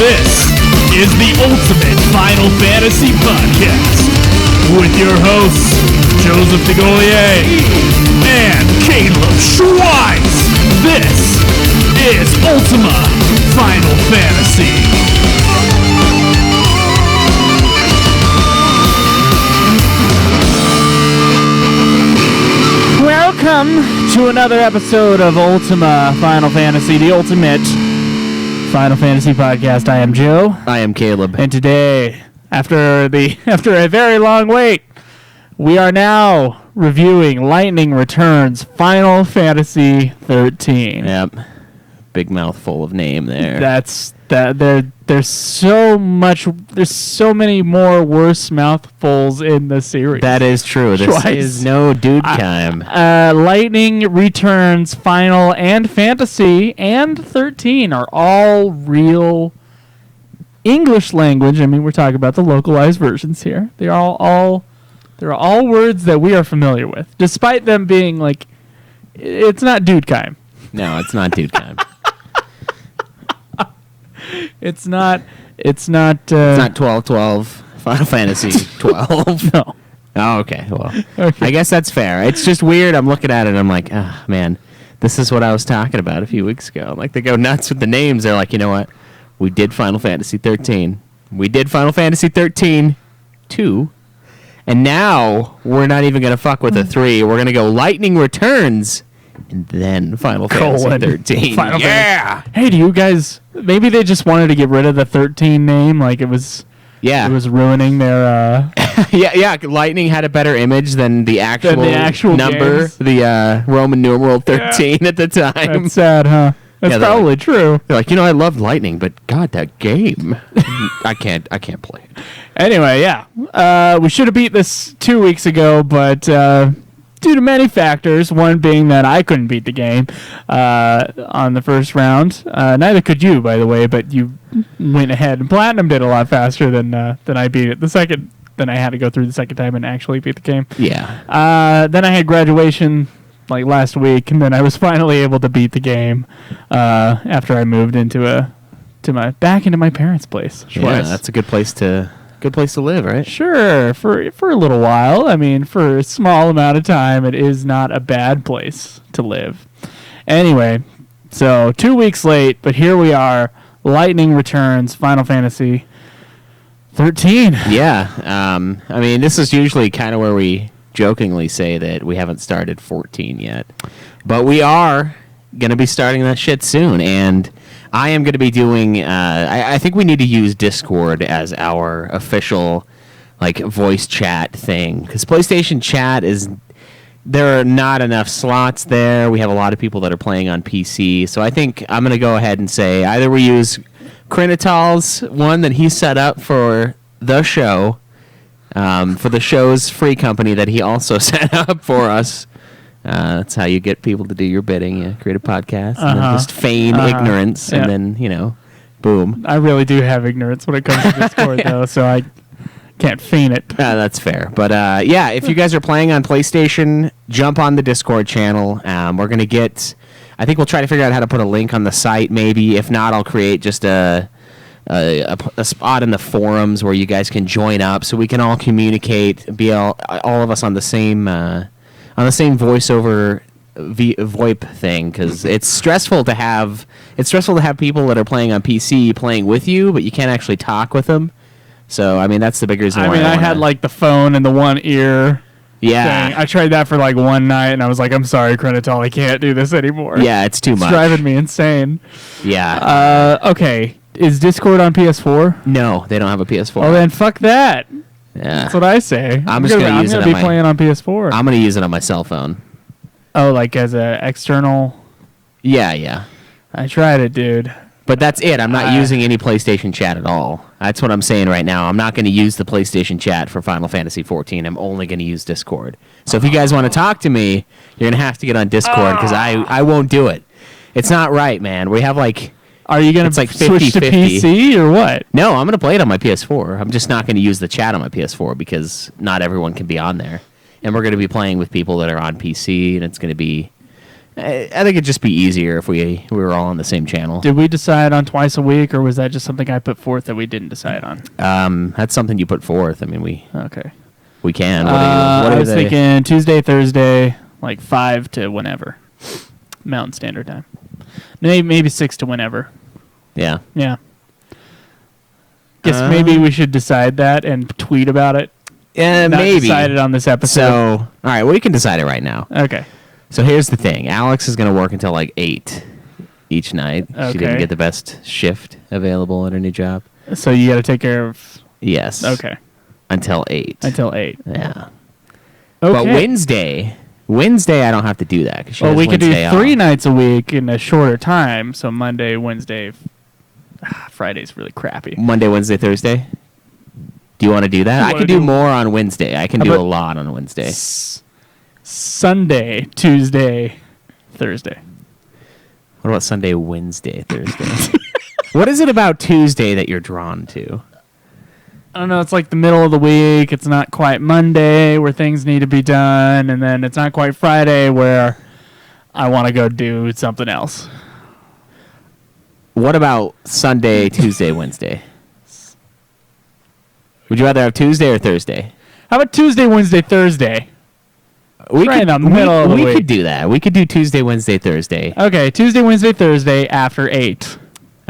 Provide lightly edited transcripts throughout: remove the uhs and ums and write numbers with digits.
This is the Ultimate Final Fantasy Podcast with your hosts, Joseph DeGolier and Caleb Schweiss. This is Ultima Final Fantasy. Welcome to another episode of Ultima Final Fantasy, the Ultimate Final Fantasy Podcast. I am Joe. I am Caleb. And today, after a very long wait, we are now reviewing Lightning Returns Final Fantasy XIII. Yep. Big mouthful of name there. There's so many more worse mouthfuls in the series. That is true. This is no dude time. Lightning Returns Final and Fantasy and 13 are all real English language. I mean, we're talking about the localized versions here. They're all words that we are familiar with, despite them being like, it's not dude time. No, it's not dude time. It's not 12-12 Final Fantasy 12. No. Oh, okay. Well, Okay. I guess that's fair. It's just weird. I'm looking at it and I'm like, ah, man, this is what I was talking about a few weeks ago. Like, they go nuts with the names. They're like, you know what? We did Final Fantasy 13. We did Final Fantasy 13 2. And now we're not even going to fuck with the 3. We're going to go Lightning Returns and then Final Fantasy 13. Hey, do you guys... Maybe they just wanted to get rid of the 13 name, like it was ruining their... Yeah, Lightning had a better image than the actual number, games. the Roman numeral 13 at the time. That's sad, huh? That's probably true. They're like, I loved Lightning, but God, that game. I can't play it. Anyway, yeah. We should have beat this 2 weeks ago, but... due to many factors, one being that I couldn't beat the game on the first round. Neither could you, by the way, but you went ahead and Platinum did a lot faster than I beat it. Then I had to go through the second time and actually beat the game. Yeah. Then I had graduation like last week, and then I was finally able to beat the game after I moved back into my parents' place. Yeah, that's a good place to live, right? Sure, for a little while. I mean, for a small amount of time, it is not a bad place to live. Anyway, so 2 weeks late, but here we are. Lightning Returns Final Fantasy 13. Yeah. I mean, this is usually kind of where we jokingly say that we haven't started 14 yet. But we are going to be starting that shit soon, and... I am going to be doing, I think we need to use Discord as our official, voice chat thing. Because PlayStation chat there are not enough slots there. We have a lot of people that are playing on PC. So I think I'm going to go ahead and say either we use Krinital's one that he set up for the show, for the show's free company that he also set up for us. That's how you get people to do your bidding. You create a podcast and then just feign ignorance, and then, boom. I really do have ignorance when it comes to Discord, though, so I can't feign it. That's fair. But, if you guys are playing on PlayStation, jump on the Discord channel. We're going to get... I think we'll try to figure out how to put a link on the site, maybe. If not, I'll create just a spot in the forums where you guys can join up so we can all communicate, be all of us on the same... voiceover VoIP thing, because it's stressful to have people that are playing on PC playing with you, but you can't actually talk with them. So I mean, that's the big reason why. I had the phone in the one ear. Yeah, thing. I tried that for one night, and I was like, I'm sorry, Krinital, I can't do this anymore. Yeah, it's too much. It's driving me insane. Yeah. Okay, is Discord on PS4? No, they don't have a PS4. Oh, then fuck that. Yeah. That's what I say. I'm just going to use it on I'm going to be playing on PS4. I'm going to use it on my cell phone. Oh, as a external? Yeah. I tried it, dude. But that's it. I'm not using any PlayStation chat at all. That's what I'm saying right now. I'm not going to use the PlayStation chat for Final Fantasy 14. I'm only going to use Discord. So if you guys want to talk to me, you're going to have to get on Discord, because I won't do it. It's not right, man. We have Are you going to switch to PC or what? No, I'm going to play it on my PS4. I'm just not going to use the chat on my PS4 because not everyone can be on there. And we're going to be playing with people that are on PC, and it's going to be I think it'd just be easier if we were all on the same channel. Did we decide on twice a week, or was that just something I put forth that we didn't decide on? That's something you put forth. I mean, Okay. we can. I was thinking Tuesday, Thursday, like 5 to whenever. Mountain Standard Time. Maybe 6 to whenever. Yeah. Yeah. Guess maybe we should decide that and tweet about it. Yeah, Not maybe. decide it on this episode. So, all right, we can decide it right now. Okay. So here's the thing. Alex is going to work until like 8 each night. Okay. She didn't get the best shift available at her new job. So you got to take care of... Yes. Okay. Until 8. Until 8. Yeah. Okay. But Wednesday, I don't have to do that. Well, we could do 3 nights a week in a shorter time. So Monday, Wednesday... Friday's really crappy. Monday, Wednesday, Thursday? Do you want to do that? I can do more on Wednesday. I can do a lot on Wednesday. Sunday, Tuesday, Thursday. What about Sunday, Wednesday, Thursday? What is it about Tuesday that you're drawn to? I don't know. It's like the middle of the week. It's not quite Monday where things need to be done. And then it's not quite Friday where I want to go do something else. What about Sunday, Tuesday, Wednesday? Would you rather have Tuesday or Thursday? How about Tuesday, Wednesday, Thursday? We Right in the middle of the we week. could do that. We could do Tuesday, Wednesday, Thursday. Okay, Tuesday, Wednesday, Thursday after 8.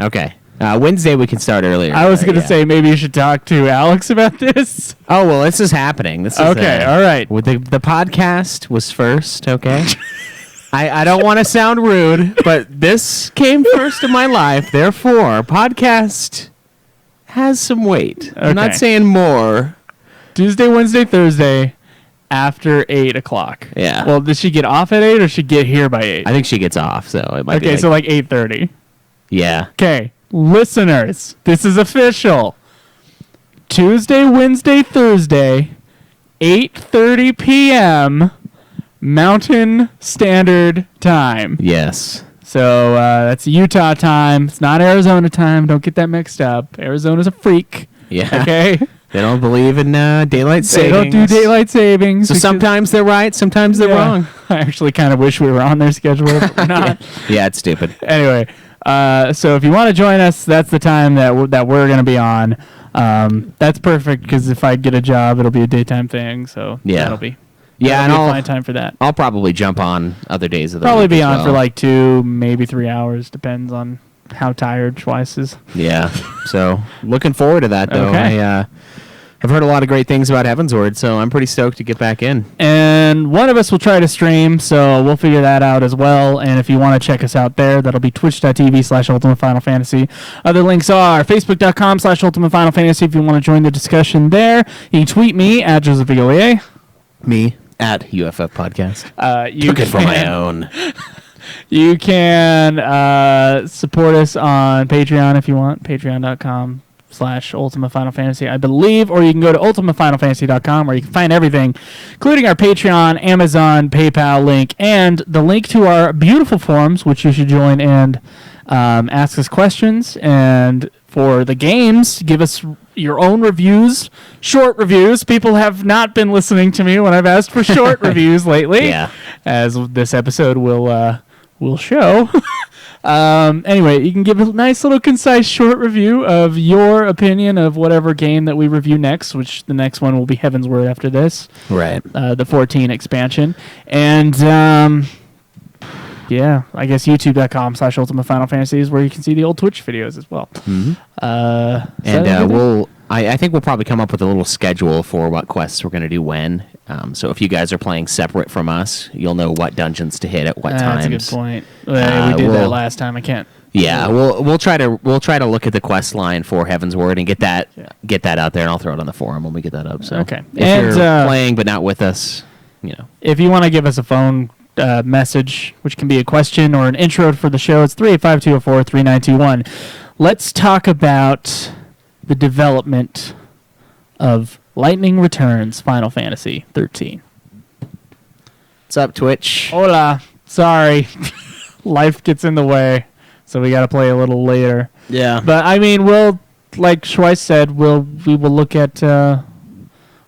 Okay. Wednesday we can start earlier. I was going to say maybe you should talk to Alex about this. Oh, well, this is happening. This is Okay, all right. With the podcast was first, okay? I don't want to sound rude, but this came first in my life. Therefore, podcast has some weight. I'm not Okay. saying more. Tuesday, Wednesday, Thursday after 8 o'clock. Yeah. Well, does she get off at 8 or she get here by 8? I think she gets off, so it might be Okay, like, so like 8:30. yeah. Okay, listeners, this is official. Tuesday, Wednesday, Thursday, 8:30 p.m. Mountain Standard Time. Yes. So that's Utah time. It's not Arizona time. Don't get that mixed up. Arizona's a freak. Yeah. Okay? They don't believe in daylight They savings. don't do daylight savings. So because- sometimes they're right, sometimes they're Yeah. wrong. I actually kind of wish we were on their schedule, but we're not. Yeah, it's stupid. Anyway, so if you want to join us, that's the time that we're going to be on. That's perfect because if I get a job, it'll be a daytime thing. So Yeah. that'll be Yeah, and that'll be fine time for that. I'll probably jump on other days of the Probably week be as on well. for like 2, maybe 3 hours, depends on how tired Schweiss is. Yeah. So looking forward to that though. Okay. I've heard a lot of great things about Heaven's Word, so I'm pretty stoked to get back in. And one of us will try to stream, so we'll figure that out as well. And if you want to check us out there, that'll be twitch.tv/Ultimate Final Fantasy. Other links are facebook.com/Ultimate Final Fantasy if you want to join the discussion there. You can tweet me at Joseph Vigolier. Me at UFF Podcast. You Took it for my can- own. You can support us on Patreon if you want. Patreon.com/Ultimate Final Fantasy, I believe. Or you can go to ultimatefinalfantasy.com where you can find everything, including our Patreon, Amazon, PayPal link, and the link to our beautiful forums, which you should join and ask us questions. And for the games, give us your own reviews, short reviews. People have not been listening to me when I've asked for short reviews lately. Yeah. As this episode will show. Anyway, you can give a nice little concise short review of your opinion of whatever game that we review next, which the next one will be Heaven's Word after this, Right. the 14 expansion. And yeah, I guess youtube.com/Ultimate Final Fantasy is where you can see the old Twitch videos as well. Mm-hmm. And I think we'll probably come up with a little schedule for what quests we're going to do when. So if you guys are playing separate from us, you'll know what dungeons to hit at what times. That's a good point. We did that we'll- last time. I can't. Yeah, we'll try to look at the quest line for Heaven's Word and get that out there, and I'll throw it on the forum when we get that up. So Okay. if And, you're playing but not with us, If you want to give us a phone message, which can be a question or an intro for the show, it's 385-204-3921. Let's talk about the development of Lightning Returns Final Fantasy 13. what's up, Twitch? Hola. Sorry. Life gets in the way, so we got to play a little later. Yeah, But I mean, we'll, like Schweiss said, we will look at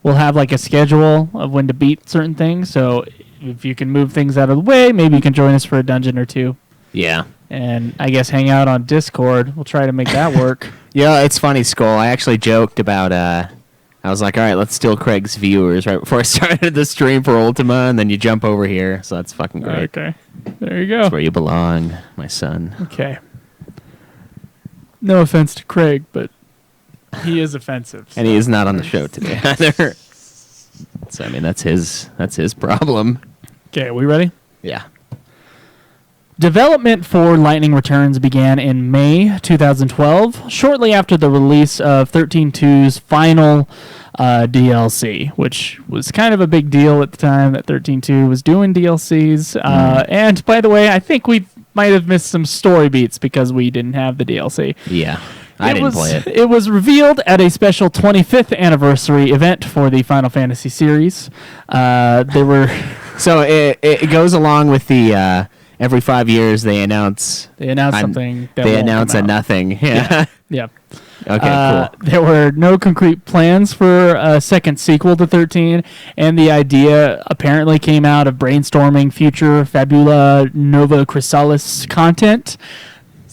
we'll have like a schedule of when to beat certain things. So if you can move things out of the way, maybe you can join us for a dungeon or two. Yeah. And I guess hang out on Discord. We'll try to make that work. Yeah, it's funny, Skull. I actually joked about, I was like, all right, let's steal Craig's viewers right before I started the stream for Ultima, and then you jump over here. So that's fucking great. Okay. There you go. That's where you belong, my son. Okay. No offense to Craig, but he is offensive. And he is not on the show today either. So, I mean, that's his problem. Okay, are we ready? Yeah. Development for Lightning Returns began in May 2012, shortly after the release of 13.2's final DLC, which was kind of a big deal at the time that 13.2 was doing DLCs. And by the way, I think we might have missed some story beats because we didn't have the DLC. Yeah. I didn't play it. It was revealed at a special 25th anniversary event for the Final Fantasy series. There were... So it goes along with the... every 5 years they announce something. They announce a nothing. Yeah. Yeah. Okay, cool. There were no concrete plans for a second sequel to 13, and the idea apparently came out of brainstorming future Fabula Nova Chrysalis content.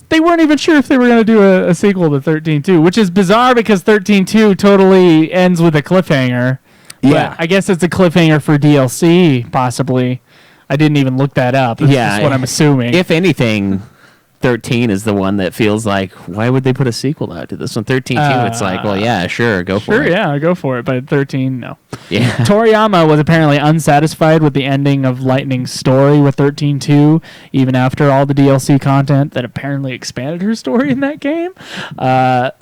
They weren't even sure if they were going to do a sequel to 13.2, which is bizarre because 13.2 totally ends with a cliffhanger. Yeah. But I guess it's a cliffhanger for DLC, possibly. I didn't even look that up. That's just what I'm assuming. If anything, 13 is the one that feels like, why would they put a sequel out to this one? 13.2, it's like, well, yeah, sure, go for it. Sure, yeah, go for it. But 13, no. Yeah. Toriyama was apparently unsatisfied with the ending of Lightning's story with 13.2, even after all the DLC content that apparently expanded her story in that game.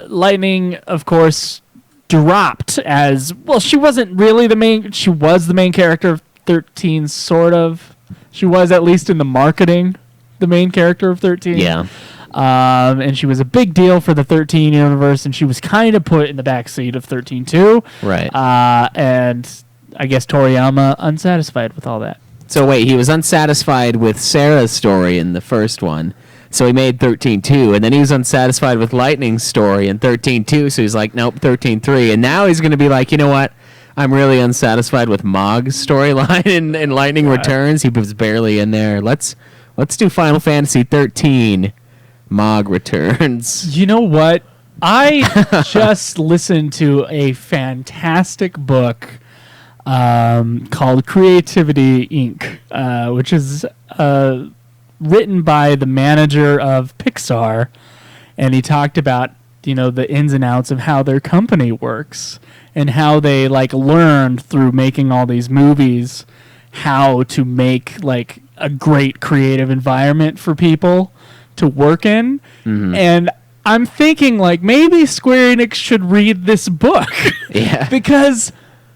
Lightning, of course, dropped as, well, she wasn't really the main, she was the main character of 13, sort of. She was, at least in the marketing, the main character of 13. Yeah. And she was a big deal for the 13 universe, and she was kind of put in the backseat of 13.2. Right. And I guess Toriyama unsatisfied with all that. So wait, he was unsatisfied with Sara's story in the first one, so he made 13.2, and then he was unsatisfied with Lightning's story in 13.2, so he's like, nope, 13.3, and now he's going to be like, you know what? I'm really unsatisfied with Mog's storyline in Lightning Returns. He was barely in there. Let's do Final Fantasy 13. Mog Returns. You know what? I just listened to a fantastic book called Creativity Inc., which is written by the manager of Pixar, and he talked about the ins and outs of how their company works and how they learned through making all these movies how to make a great creative environment for people to work in. Mm-hmm. And I'm thinking maybe Square Enix should read this book. Yeah. Because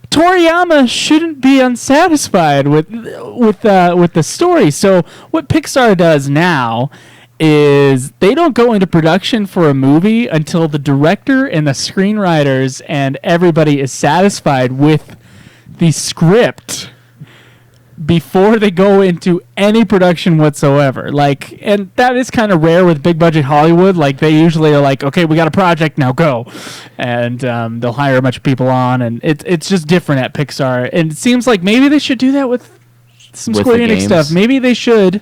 Toriyama shouldn't be unsatisfied with the story. So what Pixar does now is they don't go into production for a movie until the director and the screenwriters and everybody is satisfied with the script before they go into any production whatsoever. And that is kind of rare with big budget Hollywood. They usually are like, okay, we got a project, now go. And they'll hire a bunch of people on, and it's just different at Pixar. And it seems like maybe they should do that with some Square Enix stuff. Maybe they should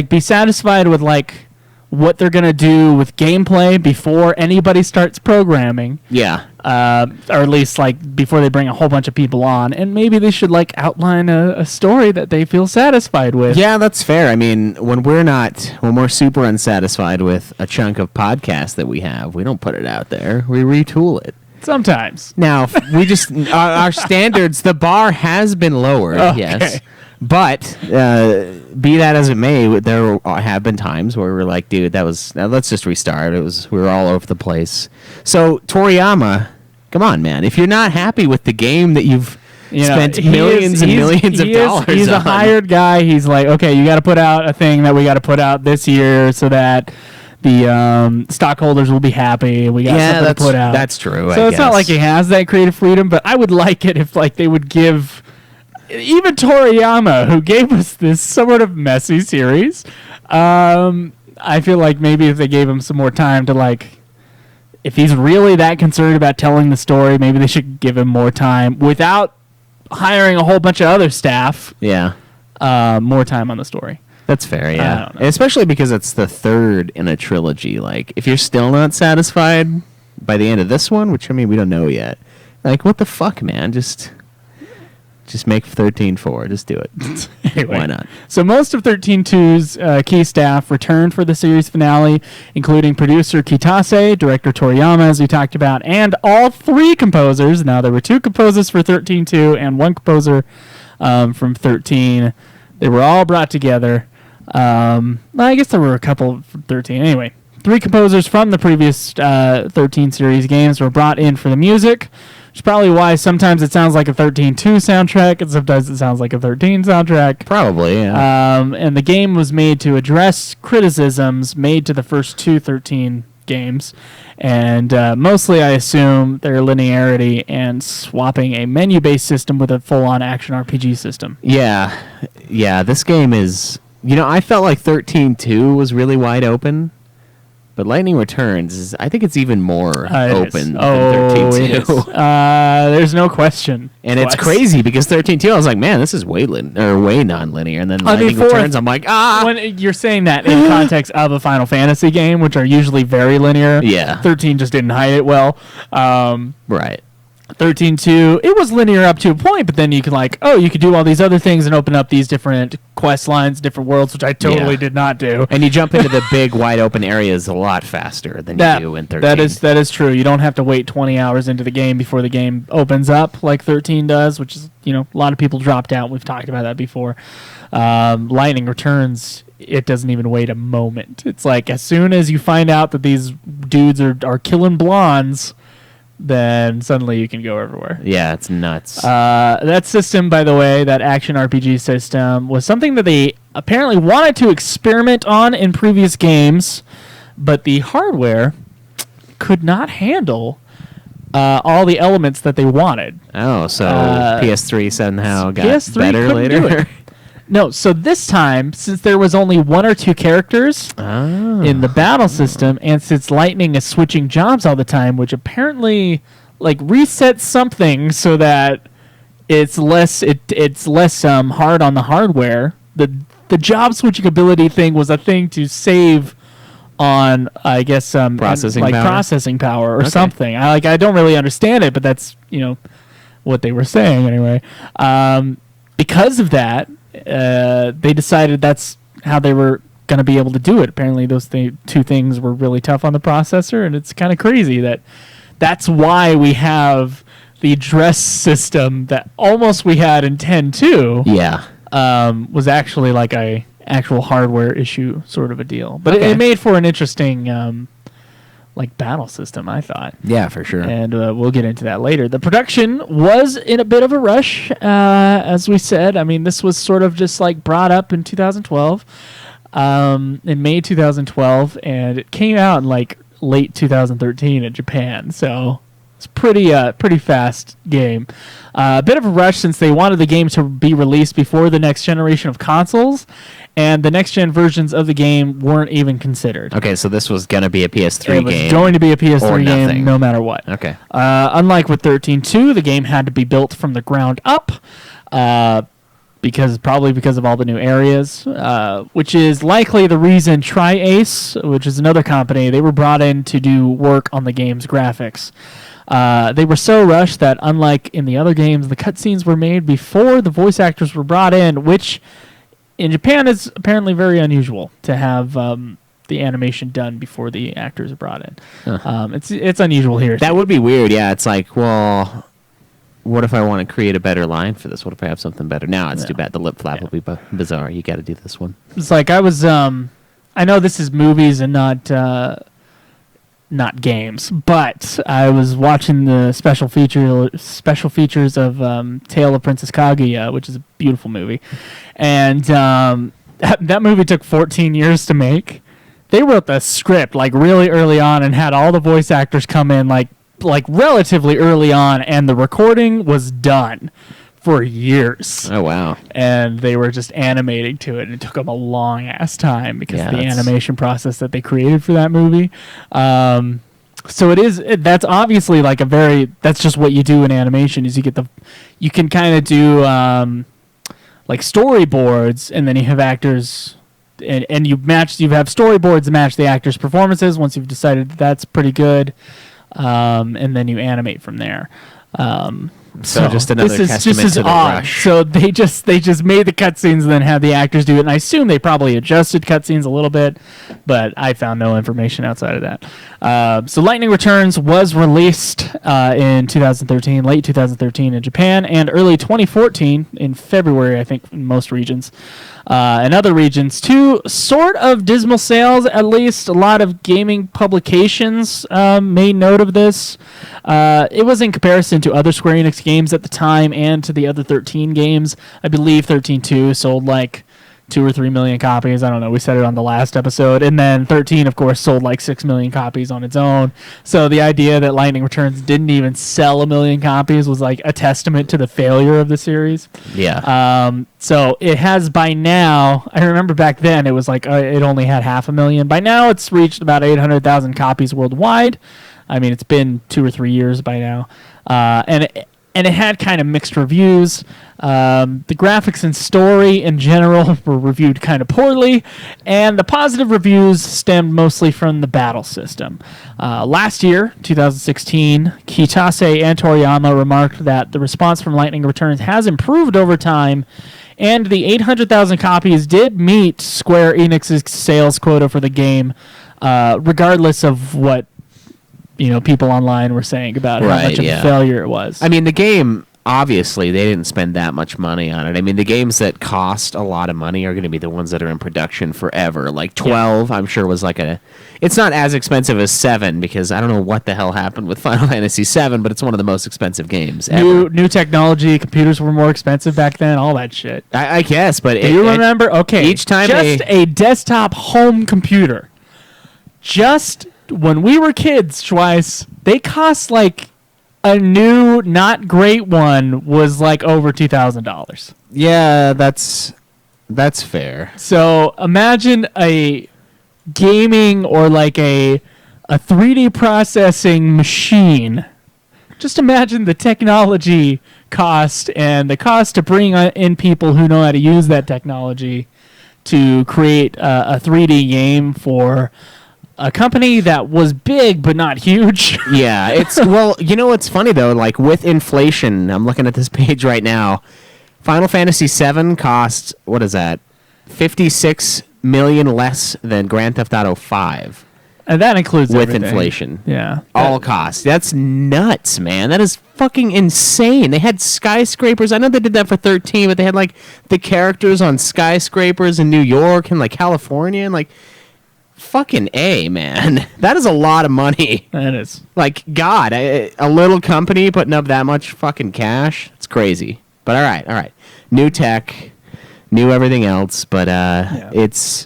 be satisfied with what they're gonna do with gameplay before anybody starts programming. Yeah. Or at least before they bring a whole bunch of people on, and maybe they should outline a story that they feel satisfied with. Yeah, that's fair. I mean, when we're super unsatisfied with a chunk of podcast that we have, we don't put it out there. We retool it. Sometimes. Now, we just our standards, the bar has been lowered. Okay. Yes. But be that as it may, there have been times where we're like, dude, let's just restart. We were all over the place. So Toriyama, come on, man. If you're not happy with the game that you've spent millions and millions of dollars on. He's a hired guy. He's like, okay, you got to put out a thing that we got to put out this year so that the stockholders will be happy. We got something to put out. That's true. So it's not like he has that creative freedom, but I would like it if they would give even Toriyama, who gave us this sort of messy series, I feel like maybe if they gave him some more time to if he's really that concerned about telling the story, maybe they should give him more time without hiring a whole bunch of other staff. Yeah. More time on the story. That's fair, yeah. I don't know. Especially because it's the third in a trilogy. Like, if you're still not satisfied by the end of this one, which, I mean, we don't know yet, like, what the fuck, man? Just make 13-4. Just do it. Anyway, Why not? So most of 13-2's key staff returned for the series finale, including producer Kitase, director Toriyama, as we talked about, and all three composers. Now, there were two composers for 13-2 and one composer from 13. They were all brought together. I guess there were a couple from 13. Anyway, three composers from the previous 13 series games were brought in for the music, which is probably why sometimes it sounds like a 13-2 soundtrack and sometimes it sounds like a 13 soundtrack. Probably, yeah. And the game was made to address criticisms made to the first two 13 games, and mostly I assume their linearity and swapping a menu-based system with a full-on action RPG system. Yeah, this game is... I felt like 13-2 was really wide open, but Lightning Returns is... I think it's even more open than 13-2. There's no question. And it's crazy because 13-2, I was like, man, this is way non-linear. And then Lightning Returns, I'm like, When you're saying that in context of a Final Fantasy game, which are usually very linear, yeah. 13 just didn't hide it well. Right. 13-2, it was linear up to a point, but then you could you could do all these other things and open up these different quest lines, different worlds, which I totally did not do. And you jump into the big wide open areas a lot faster than you do in 13. That is true. You don't have to wait 20 hours into the game before the game opens up like 13 does, which is, a lot of people dropped out. We've talked about that before. Lightning Returns, it doesn't even wait a moment. It's like as soon as you find out that these dudes are killing blondes, then suddenly you can go everywhere. Yeah, it's nuts. That system, by the way, that action RPG system, was something that they apparently wanted to experiment on in previous games, but the hardware could not handle all the elements that they wanted. Oh, so PS3 somehow got PS3 better later? No, so this time, since there was only one or two characters in the battle system, and since Lightning is switching jobs all the time, which apparently resets something so that it's less hard on the hardware. The job switching ability thing was a thing to save on, I guess, processing power or something. I don't really understand it, but that's what they were saying anyway. Because of that, they decided that's how they were going to be able to do it. Apparently, those two things were really tough on the processor, and it's kind of crazy that's why we have the dress system that almost we had in 10.2. Yeah, was actually like a actual hardware issue sort of a deal, but it made for an interesting battle system, I thought. Yeah, for sure. And we'll get into that later. The production was in a bit of a rush, as we said. I mean, this was sort of just brought up in 2012, in May 2012, and it came out in late 2013 in Japan. So it's pretty fast game. A bit of a rush since they wanted the game to be released before the next generation of consoles, and the next-gen versions of the game weren't even considered. Okay, so this was going to be a PS3 game. It was going to be a PS3 game no matter what. Okay. Unlike with 13.2, the game had to be built from the ground up, because of all the new areas, which is likely the reason Tri-Ace, which is another company, they were brought in to do work on the game's graphics. They were so rushed that, unlike in the other games, the cutscenes were made before the voice actors were brought in, which in Japan is apparently very unusual to have the animation done before the actors are brought in. Huh. It's unusual here. That would be weird. Yeah, it's like, well, what if I want to create a better line for this? What if I have something better? Now it's too bad. The lip flap will be bizarre. You got to do this one. It's like I was. I know this is movies and not games, but I was watching the special features of Tale of Princess Kaguya, which is a beautiful movie, and that movie took 14 years to make. They wrote the script really early on and had all the voice actors come in like relatively early on, and the recording was done for years. Oh, wow. And they were just animating to it, and it took them a long ass time because of the animation process that they created for that movie. So that's obviously like that's just what you do in animation is you can kind of do like storyboards, and then you have actors and you have storyboards that match the actors' performances once you've decided that's pretty good, and then you animate from there. So just another testament to the rush. So they just made the cutscenes and then had the actors do it, and I assume they probably adjusted cutscenes a little bit, but I found no information outside of that. So Lightning Returns was released in 2013, late 2013 in Japan, and early 2014 in February, I think, in most regions. In other regions, too, sort of dismal sales, at least. A lot of gaming publications made note of this. It was in comparison to other Square Enix games at the time and to the other 13 games. I believe 13-2 sold like 2 or 3 million copies. I don't know. We said it on the last episode. And then 13, of course, sold like 6 million copies on its own. So the idea that Lightning Returns didn't even sell 1 million copies was like a testament to the failure of the series. Yeah. So it has by now, I remember back then it was like it only had 500,000. By now it's reached about 800,000 copies worldwide. I mean, it's been 2 or 3 years by now. And it had kind of mixed reviews. The graphics and story in general were reviewed kind of poorly, and the positive reviews stemmed mostly from the battle system. Last year, 2016, Kitase and Toriyama remarked that the response from Lightning Returns has improved over time, and the 800,000 copies did meet Square Enix's sales quota for the game, regardless of what people online were saying about how much of a failure it was. I mean, the game, obviously, they didn't spend that much money on it. I mean, the games that cost a lot of money are going to be the ones that are in production forever. Like 12, I'm sure, was like it's not as expensive as 7, because I don't know what the hell happened with Final Fantasy 7, but it's one of the most expensive games ever. New technology, computers were more expensive back then, all that shit. I guess, but... Do you remember? Okay, each time a desktop home computer. Just... when we were kids, Schweiss, they cost like a new, not great one was like over $2,000. Yeah, that's fair. So imagine a gaming or like a 3D processing machine. Just imagine the technology cost and the cost to bring in people who know how to use that technology to create a 3D game for a company that was big but not huge. Yeah, it's well, you know what's funny though, like with inflation, I'm looking at this page right now. Final Fantasy VII costs, what is that? 56 million less than Grand Theft Auto 5. And that includes with everything. inflation. Yeah. All costs. That's nuts, man. That is fucking insane. They had skyscrapers. I know they did that for 13, but they had like the characters on skyscrapers in New York and like California and like fucking A, man. That is a lot of money. That is. Like, God, a little company putting up that much fucking cash? It's crazy. But all right. New tech, new everything else, but it's...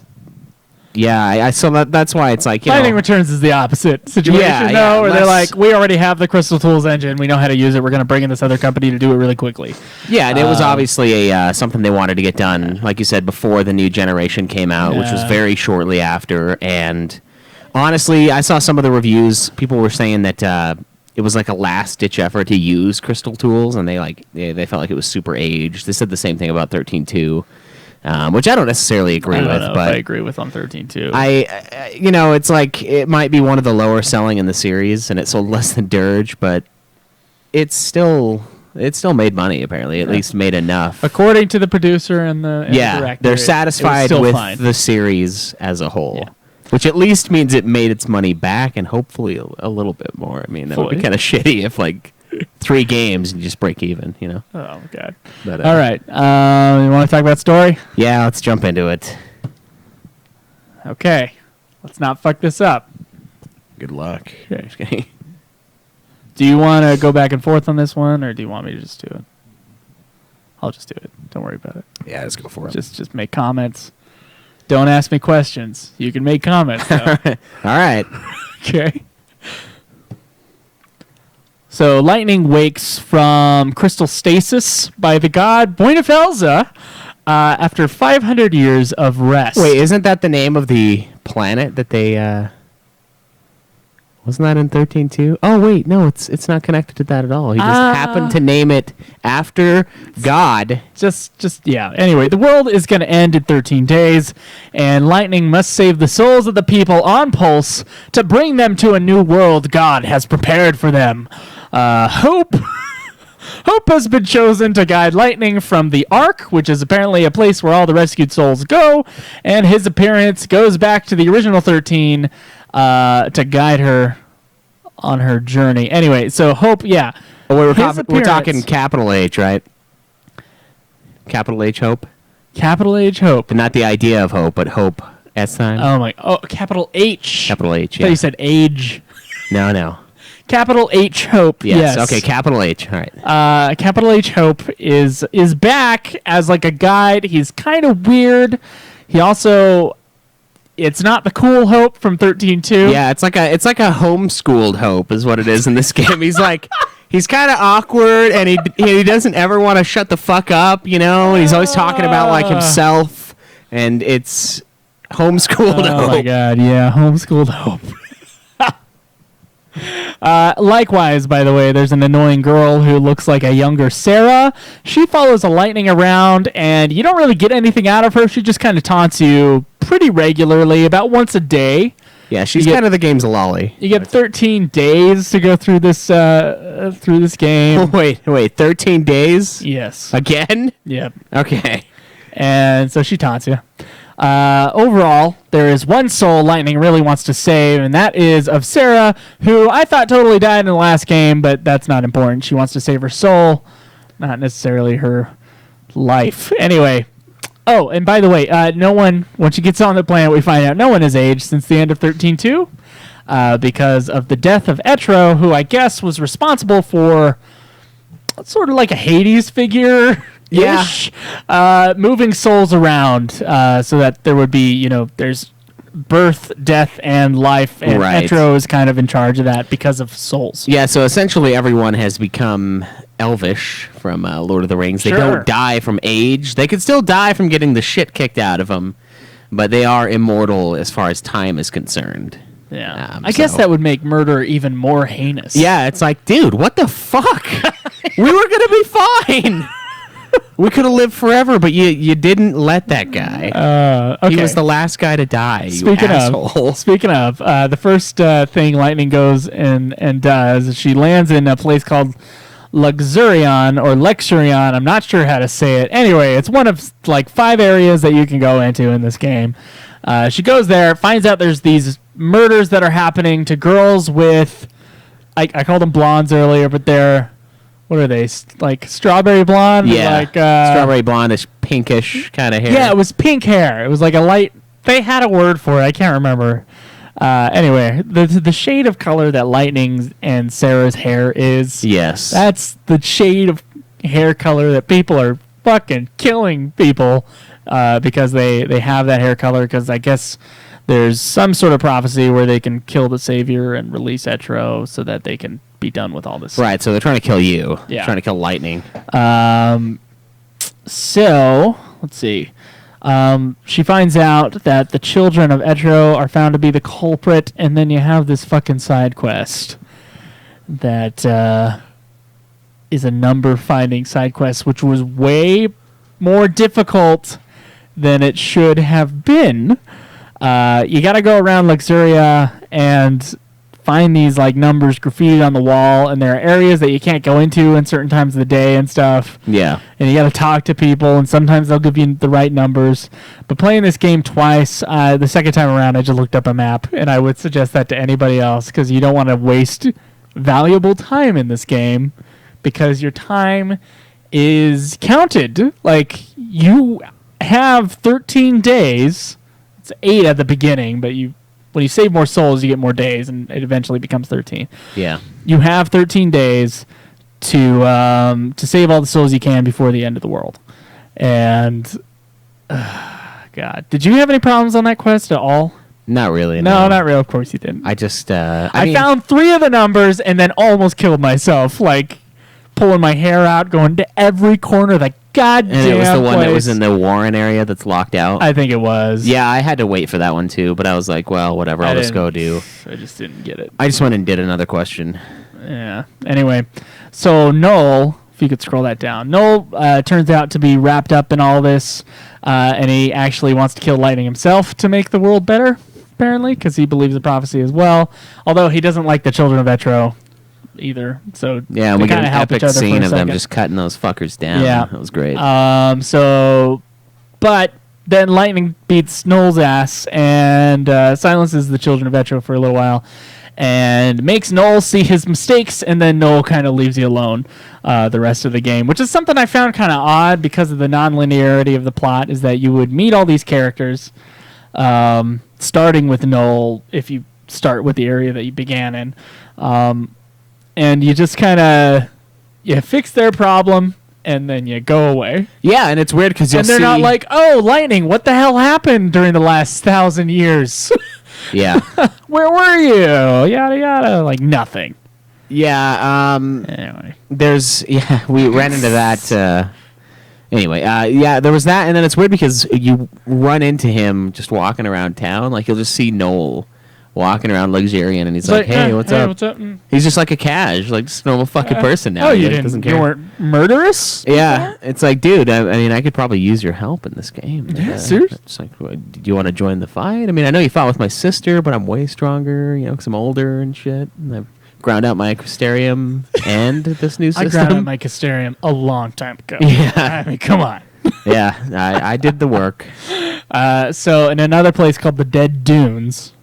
Yeah, so that's why it's like, Lightning Returns is the opposite situation, where they're like, we already have the Crystal Tools engine, we know how to use it, we're going to bring in this other company to do it really quickly. Yeah, and it was obviously something they wanted to get done, like you said, before the new generation came out, which was very shortly after, and honestly, I saw some of the reviews, people were saying that it was like a last-ditch effort to use Crystal Tools, and they felt like it was super aged. They said the same thing about 13.2. Which I don't necessarily agree with, but I agree with on 13 too. It's like it might be one of the lower selling in the series, and it sold less than Dirge, but it still made money. Apparently, at least made enough. According to the producer and the director, they're satisfied with fine. the series as a whole, which at least means it made its money back, and hopefully a little bit more. I mean, that would be kind of shitty if like 3 games and you just break even, Oh, God. But, all right. You want to talk about story? Yeah, let's jump into it. Okay. Let's not fuck this up. Good luck. Okay. Just kidding. Do you want to go back and forth on this one, or do you want me to just do it? I'll just do it. Don't worry about it. Yeah, let's go for it. Just make comments. Don't ask me questions. You can make comments, though. All right. Okay. So lightning wakes from crystal stasis by the god Boinafelza after 500 years of rest. Wait, isn't that the name of the planet that they... Wasn't that in 13 too? Oh wait, no, it's not connected to that at all. He just happened to name it after God. Just yeah. Anyway, the world is going to end in 13 days, and lightning must save the souls of the people on Pulse to bring them to a new world God has prepared for them. Hope has been chosen to guide Lightning from the Ark, which is apparently a place where all the rescued souls go, and his appearance goes back to the original 13 to guide her on her journey. Anyway, so Hope, yeah. We're talking capital H, right? Capital H Hope? Capital H Hope. And not the idea of hope, but hope S time. Capital H. Capital H, I yeah. thought you said age. No. Capital H Hope. Yes. Okay, capital H. All right. Capital H Hope is back as like a guide. He's kind of weird. He also, it's not the cool Hope from 13-2. Yeah, it's like a homeschooled Hope is what it is in this game. He's like, he's kind of awkward, and he doesn't ever want to shut the fuck up, you know. And he's always talking about like himself, and it's homeschooled Hope. Oh my god, yeah, homeschooled Hope. Likewise, by the way, there's an annoying girl who looks like a younger Sara. She follows a lightning around, and you don't really get anything out of her. She just kind of taunts you pretty regularly, about once a day. Yeah, she's kind of the game's lolly. You get 13 days to go through this game. Wait, 13 days? Yes. Again? Yep. Okay. And so she taunts you. Overall, there is one soul Lightning really wants to save, and that is of Sara, who I thought totally died in the last game, but that's not important. She wants to save her soul, not necessarily her life. Anyway. Oh, and by the way, no one, when she gets on the planet, we find out no one has aged since the end of 13-2, because of the death of Etro, who I guess was responsible for sort of like a Hades figure. Yeah. Moving souls around so that there would be, there's birth, death, and life, and right. Etro is kind of in charge of that because of souls. Yeah, so essentially everyone has become elvish from Lord of the Rings. They don't die from age. They could still die from getting the shit kicked out of them, but they are immortal as far as time is concerned. Yeah, I guess that would make murder even more heinous. Yeah, it's like, dude, what the fuck? We were going to be fine. We could have lived forever, but you didn't let that guy. Okay. He was the last guy to die. Speaking of, the first thing Lightning goes and does, she lands in a place called Luxurion or Lexurion. I'm not sure how to say it. Anyway, it's one of like 5 areas that you can go into in this game. She goes there, finds out there's these murders that are happening to girls with, I called them blondes earlier, but they're, what are they? Like strawberry blonde? Yeah, like, strawberry blondish, pinkish kind of hair. Yeah, it was pink hair. It was like a light. They had a word for it. I can't remember. Anyway, the shade of color that Lightning's and Sarah's hair is. Yes. That's the shade of hair color that people are fucking killing people because they have that hair color, because I guess there's some sort of prophecy where they can kill the savior and release Etro so that they can be done with all this. Right, so they're trying to kill you. Yeah. They're trying to kill Lightning. So, let's see. She finds out that the children of Etro are found to be the culprit, and then you have this fucking side quest that is a number-finding side quest, which was way more difficult than it should have been. You got to go around Luxuria and find these like numbers graffitied on the wall, and there are areas that you can't go into in certain times of the day and stuff. Yeah. And you got to talk to people, and sometimes they'll give you the right numbers. But playing this game twice, the second time around, I just looked up a map, and I would suggest that to anybody else, because you don't want to waste valuable time in this game, because your time is counted. Like, you have 13 days. It's 8 at the beginning, but when you save more souls, you get more days, and it eventually becomes 13. Yeah. You have 13 days to save all the souls you can before the end of the world. And, God. Did you have any problems on that quest at all? Not really. No, not really. Of course you didn't. I just... I found 3 of the numbers and then almost killed myself, like pulling my hair out, going to every corner of the goddamn And it was the one that was place. in the Warren area that's locked out. I think it was. Yeah, I had to wait for that one too, but I was like, well, whatever, I'll just go do. I just didn't get it. I just went and did another question. Yeah. Anyway, so Noel, if you could scroll that down, Noel turns out to be wrapped up in all this, and he actually wants to kill Lightning himself to make the world better, apparently, because he believes in prophecy as well. Although he doesn't like the children of Etro either. So Yeah, and they we get kinda an help each epic other for scene a of them second. just cutting those fuckers down. Yeah. That was great. But then Lightning beats Noel's ass and silences the children of Etro for a little while and makes Noel see his mistakes, and then Noel kind of leaves you alone the rest of the game, which is something I found kind of odd because of the non-linearity of the plot, is that you would meet all these characters, starting with Noel if you start with the area that you began in, and you just kind of you fix their problem and then you go away. Yeah, and it's weird because And they're not like, oh, Lightning, what the hell happened during the last 1,000 years? Yeah. Where were you? Yada, yada. Like, nothing. Yeah, Anyway. we ran into that, anyway, yeah, there was that, and then it's weird because you run into him just walking around town, like, you'll just see Noel walking around Luxurian, and he's like, hey, what's up? What's up? He's just like a cash, like just a normal fucking person now. Oh, He, you like, didn't? doesn't You care. weren't murderous? Yeah, it's like, dude, I mean, I could probably use your help in this game. Yeah, seriously? It's like, do you want to join the fight? I mean, I know you fought with my sister, but I'm way stronger, you know, because I'm older and shit. And I've ground out my Crystarium and this new I system. grounded my Castarium a long time ago. Yeah. I mean, come on. Yeah, I did the work. So in another place called the Dead Dunes,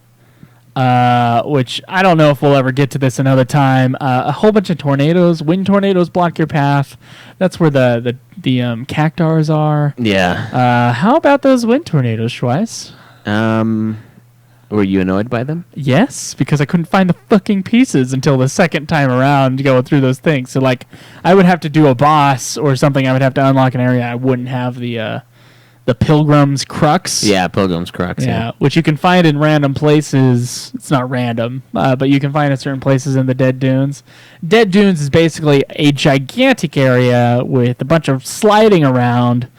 which I don't know if we'll ever get to this another time. A whole bunch of tornadoes, wind tornadoes block your path. That's where the cactars are. Yeah. How about those wind tornadoes, Schweiss? Were you annoyed by them? Yes, because I couldn't find the fucking pieces until the second time around going through those things. So like, I would have to do a boss or something. I would have to unlock an area. I wouldn't have the Pilgrim's Crux. Yeah, Pilgrim's Crux. Yeah, which you can find in random places. It's not random, but you can find in certain places in the Dead Dunes. Dead Dunes is basically a gigantic area with a bunch of sliding around.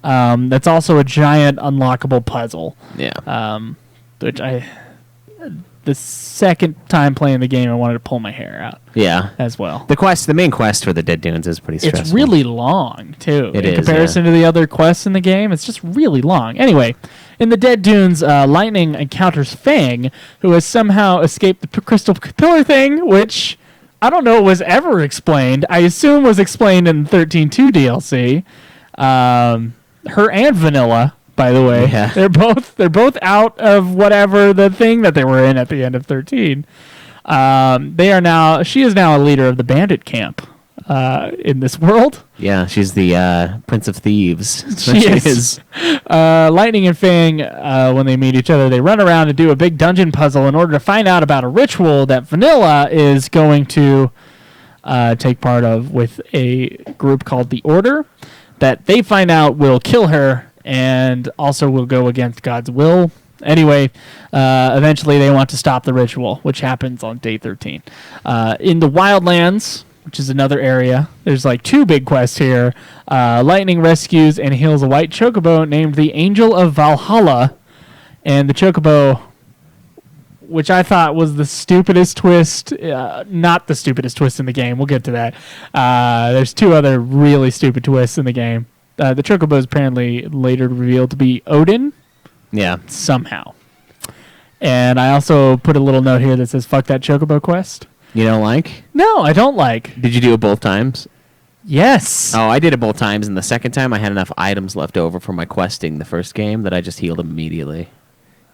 That's also a giant unlockable puzzle. Yeah. Which the second time playing the game, I wanted to pull my hair out Yeah. as well. The main quest for the Dead Dunes is pretty stressful. It's really long, too. It in is, comparison to the other quests in the game, it's just really long. Anyway, in the Dead Dunes, Lightning encounters Fang, who has somehow escaped the crystal pillar thing, which I don't know was ever explained. I assume was explained in 13.2 DLC. Her and Vanilla, by the way. Yeah. They're both out of whatever the thing that they were in at the end of 13. She is now a leader of the bandit camp in this world. Yeah, she's the Prince of Thieves. She is. Lightning and Fang, when they meet each other, they run around and do a big dungeon puzzle in order to find out about a ritual that Vanilla is going to take part of with a group called the Order that they find out will kill her and also will go against God's will. Anyway, eventually they want to stop the ritual, which happens on day 13. In the Wildlands, which is another area, there's like two big quests here. Lightning rescues and heals a white chocobo named the Angel of Valhalla. And the chocobo, which I thought was the stupidest twist, not the stupidest twist in the game. We'll get to that. There's two other really stupid twists in the game. The chocobo is apparently later revealed to be Odin. Yeah. Somehow. And I also put a little note here that says, fuck that chocobo quest. You don't like? No, I don't like. Did you do it both times? Yes. Oh, I did it both times, and the second time I had enough items left over from my questing the first game that I just healed him immediately.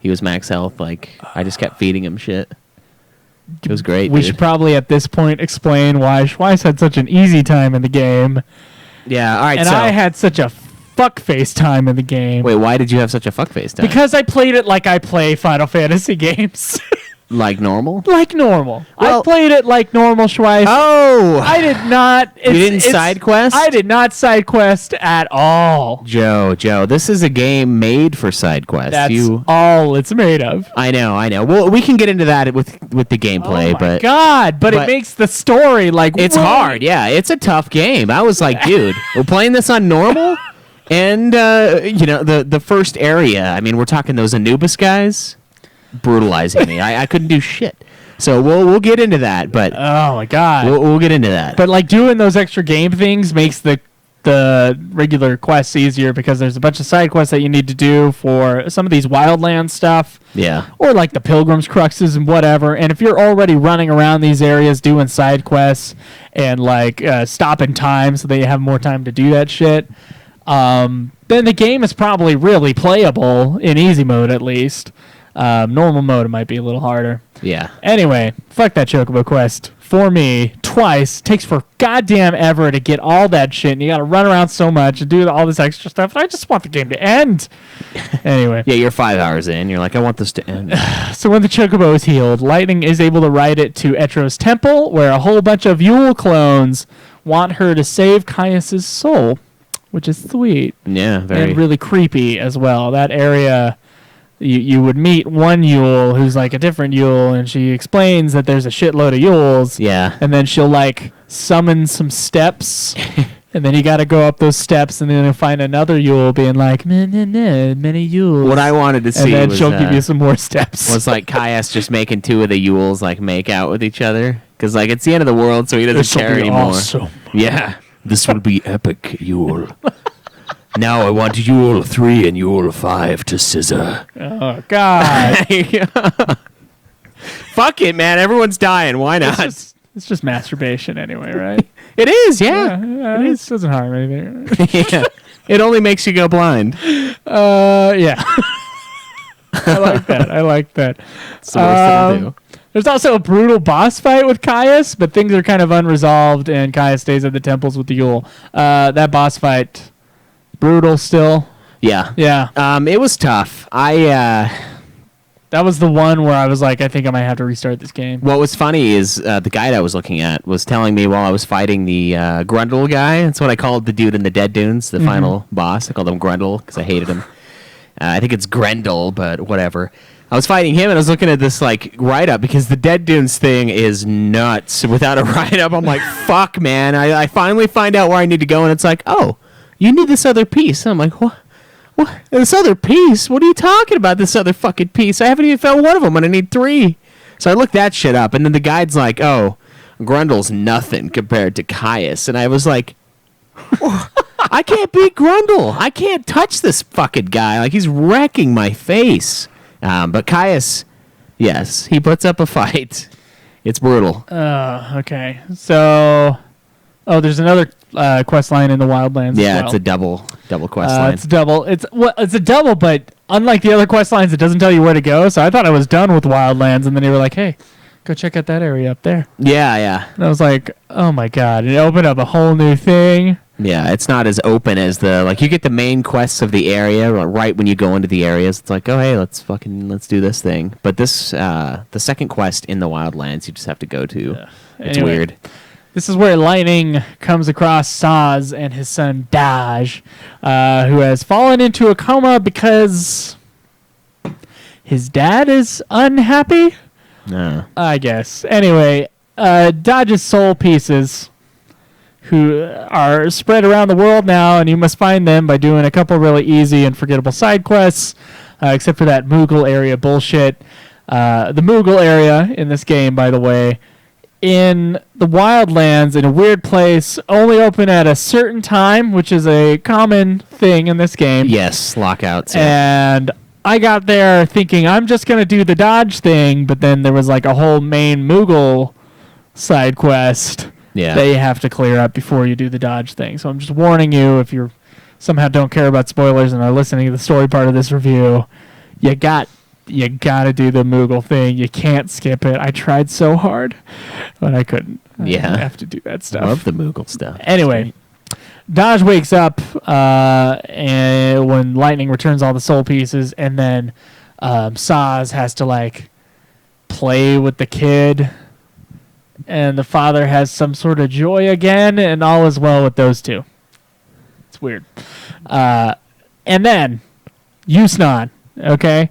He was max health, like, I just kept feeding him shit. It was great, We dude. should probably at this point explain why Schweiss had such an easy time in the game. Yeah, all right, And so... I had such a fuckface time in the game. Wait, why did you have such a fuckface time? Because I played it like I play Final Fantasy games. Like normal? Like normal. Well- I played it like normal, Schweiss. Oh! I did not. You didn't side quest? I did not side quest at all. Joe, this is a game made for side quests. That's all it's made of. I know. Well, we can get into that with the gameplay, Oh my but God! But it makes the story like it's hard. Yeah, it's a tough game. I was like, dude, we're playing this on normal, and the first area. I mean, we're talking those Anubis guys brutalizing me. I couldn't do shit. So we'll get into that, but oh my God, we'll get into that. But like doing those extra game things makes the regular quests easier because there's a bunch of side quests that you need to do for some of these wildland stuff. Yeah. Or like the pilgrim's cruxes and whatever. And if you're already running around these areas doing side quests and like stopping time so that you have more time to do that shit, then the game is probably really playable in easy mode at least. Normal mode it might be a little harder. Yeah. Anyway, fuck that Chocobo quest. For me, twice. Takes for goddamn ever to get all that shit, and you gotta run around so much and do all this extra stuff, and I just want the game to end. Anyway. Yeah, you're 5 hours in. You're like, I want this to end. So when the Chocobo is healed, Lightning is able to ride it to Etro's temple, where a whole bunch of Yule clones want her to save Caius's soul, which is sweet. Yeah, very. And really creepy as well. That area... You would meet one Yule who's like a different Yule, and she explains that there's a shitload of Yules. Yeah. And then she'll like summon some steps, and then you got to go up those steps, and then you'll find another Yule being like, many Yules. What I wanted to see and then was, she'll give you some more steps. was like Caius just making two of the Yules like make out with each other, because like it's the end of the world, so he doesn't care anymore. Awesome. Yeah. This will be epic, Yule. Now I want Yule 3 and Yule 5 to scissor. Oh, God. Fuck it, man. Everyone's dying. Why not? It's just masturbation anyway, right? It is, yeah. It doesn't harm anything. Yeah. It only makes you go blind. Yeah. I like that. It's the worst thing to do. There's also a brutal boss fight with Caius, but things are kind of unresolved, and Caius stays at the temples with the Yule. That boss fight... brutal still. Yeah. It was tough. That was the one where I was like, I think I might have to restart this game. What was funny is the guide I was looking at was telling me while I was fighting the Grundle guy. That's what I called the dude in the Dead Dunes, the final boss. I called him Grundle because I hated him. I think it's Grendel, but whatever. I was fighting him, and I was looking at this like write-up because the Dead Dunes thing is nuts. Without a write-up, I'm like, fuck, man. I finally find out where I need to go, and it's like, oh, you need this other piece. And I'm like, what? What? This other piece? What are you talking about, this other fucking piece? I haven't even found one of them, and I need 3. So I looked that shit up, and then the guide's like, oh, Grundle's nothing compared to Caius. And I was like, I can't beat Grundle. I can't touch this fucking guy. Like, he's wrecking my face. But Caius, yes, he puts up a fight. It's brutal. Okay. So, there's another quest line in the Wildlands. Yeah, as well. it's a double quest line. It's double. It's a double, but unlike the other quest lines, it doesn't tell you where to go. So I thought I was done with Wildlands, and then they were like, "Hey, go check out that area up there." Yeah. And I was like, "Oh my god!" It opened up a whole new thing. Yeah, it's not as open as you get the main quests of the area right when you go into the areas. It's like, oh hey, let's do this thing. But this the second quest in the Wildlands, you just have to go to. It's Anyway. weird. This is where Lightning comes across Saz and his son Daj, who has fallen into a coma because his dad is unhappy, No. I guess. Anyway, Daj's soul pieces, who are spread around the world now, and you must find them by doing a couple really easy and forgettable side quests, except for that Moogle area bullshit. The Moogle area in this game, by the way, in the Wildlands, in a weird place, only open at a certain time, which is a common thing in this game. Yes, lockouts. Yeah. And I got there thinking I'm just going to do the dodge thing, but then there was like a whole main Moogle side quest that you have to clear up before you do the dodge thing. So I'm just warning you, if you somehow don't care about spoilers and are listening to the story part of this review, you got to do the Moogle thing. You can't skip it. I tried so hard, but I couldn't. I have to do that stuff. I love the Moogle stuff. Anyway, Dodge wakes up and when Lightning returns all the soul pieces, and then Saz has to like play with the kid, and the father has some sort of joy again, and all is well with those two. It's weird. And then Yusnan, okay?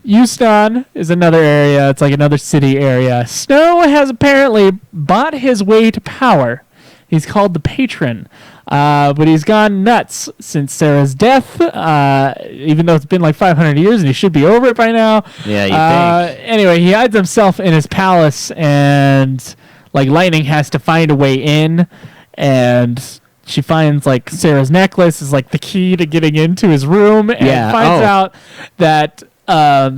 Yusnan is another area. It's like another city area. Snow has apparently bought his way to power. He's called the Patron. But he's gone nuts since Sarah's death, even though it's been like 500 years and he should be over it by now. Yeah, you think. Anyway, he hides himself in his palace, and like Lightning has to find a way in, and she finds like Sarah's necklace is like the key to getting into his room, and finds out that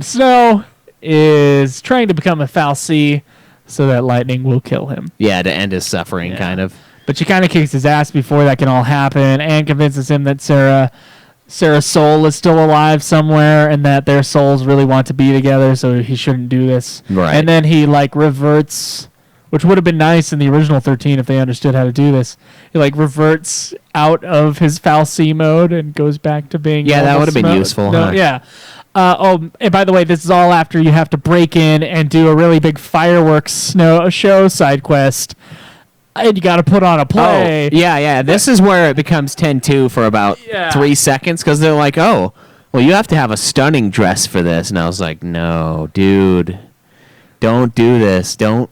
Snow is trying to become a Fal'Cie so that Lightning will kill him. Yeah, to end his suffering, kind of. But she kind of kicks his ass before that can all happen, and convinces him that Sarah's soul is still alive somewhere, and that their souls really want to be together, so he shouldn't do this. Right. And then he like reverts, which would have been nice in the original 13 if they understood how to do this. He like reverts out of his Fal'Cie mode and goes back to being that would have been useful. No, huh? Yeah. And by the way, this is all after you have to break in and do a really big fireworks show side quest. And you got to put on a play. Oh, yeah. This is where it becomes 10-2 for about 3 seconds, because they're like, oh, well, you have to have a stunning dress for this. And I was like, no, dude, don't do this. Don't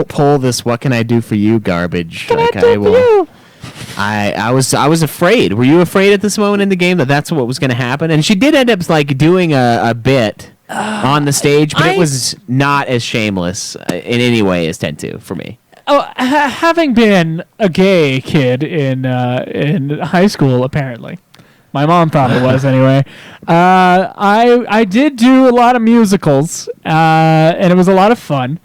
pull this what can I do for you garbage. I was afraid. Were you afraid at this moment in the game that that's what was going to happen? And she did end up like doing a bit on the stage, but it was not as shameless in any way as 10-2 for me. Oh, having been a gay kid in high school, apparently, my mom thought it was anyway. I did do a lot of musicals, and it was a lot of fun.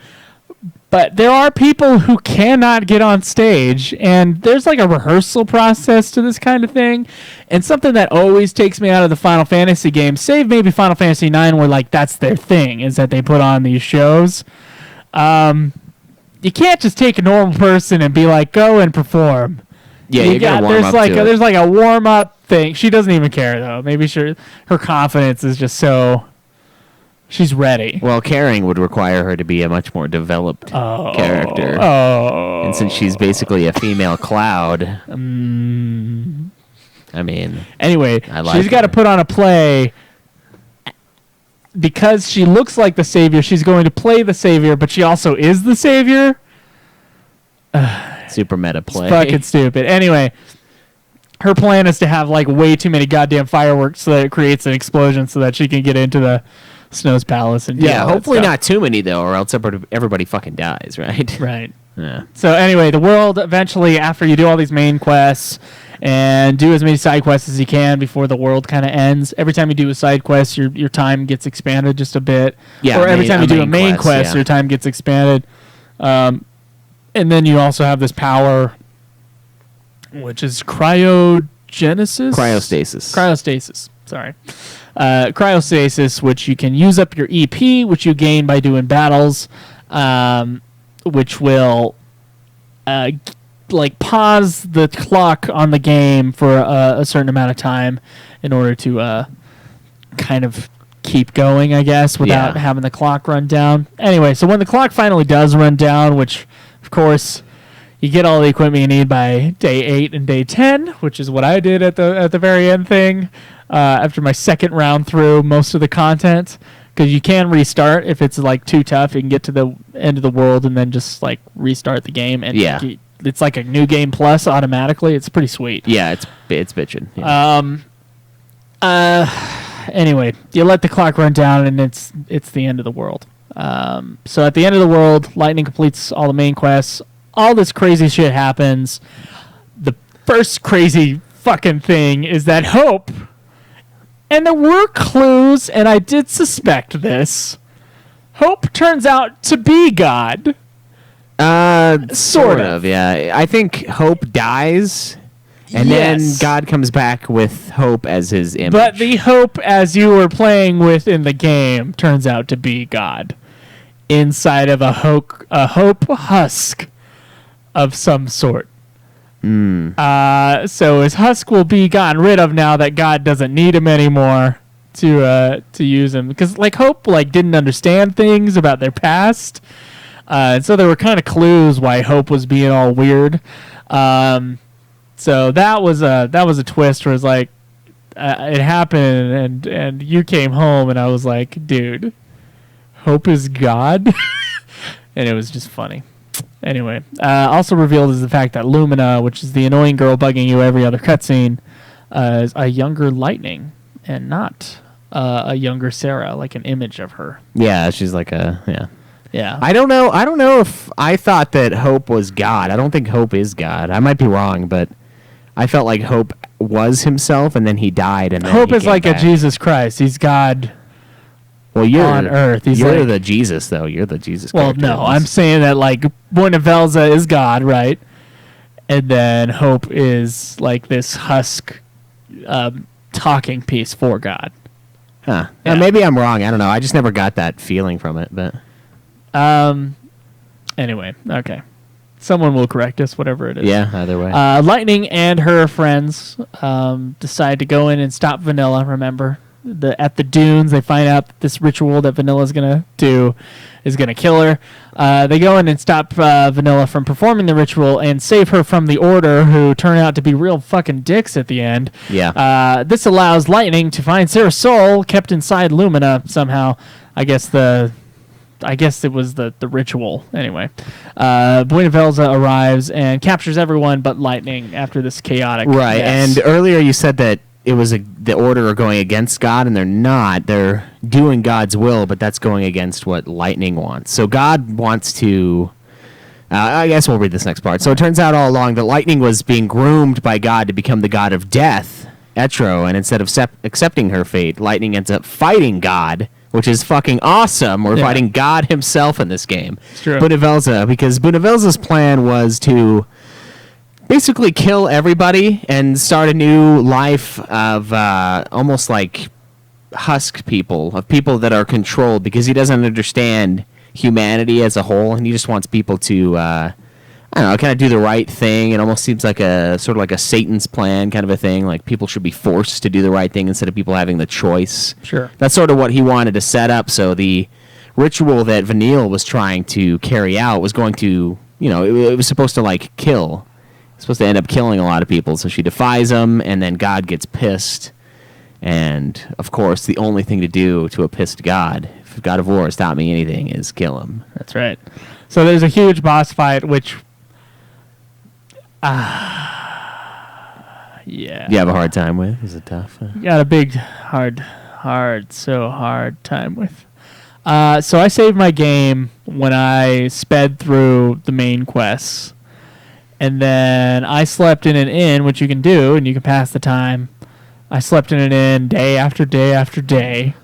But there are people who cannot get on stage, and there's like a rehearsal process to this kind of thing. And something that always takes me out of the Final Fantasy games, save maybe Final Fantasy IX, where like that's their thing, is that they put on these shows. You can't just take a normal person and be like, go and perform. Yeah, you got to warm up to it. There's like a warm up thing. She doesn't even care though. Maybe her confidence is just so. She's ready. Well, caring would require her to be a much more developed character. Oh. And since she's basically a female Cloud, I mean, anyway, she's got to put on a play. Because she looks like the savior, she's going to play the savior, but she also is the savior. Super meta play. It's fucking stupid. Anyway, her plan is to have like way too many goddamn fireworks so that it creates an explosion so that she can get into the Snow's palace. And hopefully not too many though, or else everybody fucking dies, right? Right. Yeah. So anyway, the world eventually, after you do all these main quests and do as many side quests as you can before the world kind of ends. Every time you do a side quest, your time gets expanded just a bit. Yeah. Or every time you do a main quest, your time gets expanded. And then you also have this power, which is Cryostasis. Sorry. Cryostasis, which you can use up your EP, which you gain by doing battles, which will like pause the clock on the game for a certain amount of time in order to kind of keep going, I guess, without having the clock run down. Anyway, so when the clock finally does run down, which of course you get all the equipment you need by day 8 and day 10, which is what I did at the very end thing, after my second round through most of the content, because you can restart if it's like too tough. You can get to the end of the world and then just like restart the game, and it's like a new game plus automatically. It's pretty sweet. Yeah, it's bitching. Yeah. Anyway, you let the clock run down, and it's the end of the world. So at the end of the world, Lightning completes all the main quests. All this crazy shit happens. The first crazy fucking thing is that Hope, and there were clues, and I did suspect this, Hope turns out to be God. Sort of, yeah. I think Hope dies, and then God comes back with Hope as his image. But the Hope, as you were playing with in the game, turns out to be God inside of a Hope husk of some sort. So his husk will be gotten rid of now that God doesn't need him anymore to use him because like Hope like didn't understand things about their past, and so there were kind of clues why Hope was being all weird. So that was a twist where it's like it happened and you came home and I was like, dude, Hope is God, and it was just funny. Anyway, also revealed is the fact that Lumina, which is the annoying girl bugging you every other cutscene, is a younger Lightning and not a younger Sara, like an image of her. Yeah, she's like a Yeah. I don't know if I thought that Hope was God. I don't think Hope is God. I might be wrong, but I felt like Hope was himself and then he died and then Hope he is came like back. a Jesus Christ. He's God. Well, you're on Earth. He's you're like, the Jesus though. You're the Jesus. well, character no, in I'm this. saying that like Buenavelza is God, right? And then Hope is like this husk talking piece for God. Huh. Yeah. Maybe I'm wrong. I don't know. I just never got that feeling from it, but Anyway, okay. Someone will correct us, whatever it is. yeah, either way. Lightning and her friends decide to go in and stop Vanilla. Remember, at the dunes, they find out that this ritual that Vanilla's gonna do is gonna kill her. They go in and stop Vanilla from performing the ritual and save her from the Order, who turn out to be real fucking dicks at the end. Yeah. This allows Lightning to find Sara's soul kept inside Lumina somehow. I guess it was the ritual. Anyway, Buenavelza arrives and captures everyone but Lightning after this chaotic Right. mess. And earlier you said that it was the Order are going against God, and they're not. They're doing God's will, but that's going against what Lightning wants. So God wants to... I guess we'll read this next part. So it turns out all along that Lightning was being groomed by God to become the god of death, Etro, and instead of accepting her fate, Lightning ends up fighting God, which is fucking awesome. We're fighting God himself in this game. It's true. Buenavelza, because Buenavelza's plan was to basically kill everybody and start a new life of almost like husk people, of people that are controlled, because he doesn't understand humanity as a whole, and he just wants people to I don't know, kind of do the right thing. It almost seems like a sort of like a Satan's plan kind of a thing, like people should be forced to do the right thing instead of people having the choice. Sure. That's sort of what he wanted to set up. So the ritual that Vanille was trying to carry out was going to, it was supposed to like kill. It's supposed to end up killing a lot of people. So she defies him, and then God gets pissed. And of course, the only thing to do to a pissed God, if God of War has taught me anything, is kill him. That's right. So there's a huge boss fight, which... yeah. You have a hard time with? Is it tough? Got a big, hard time with. So I saved my game when I sped through the main quests. And then I slept in an inn, which you can do, and you can pass the time. I slept in an inn day after day after day.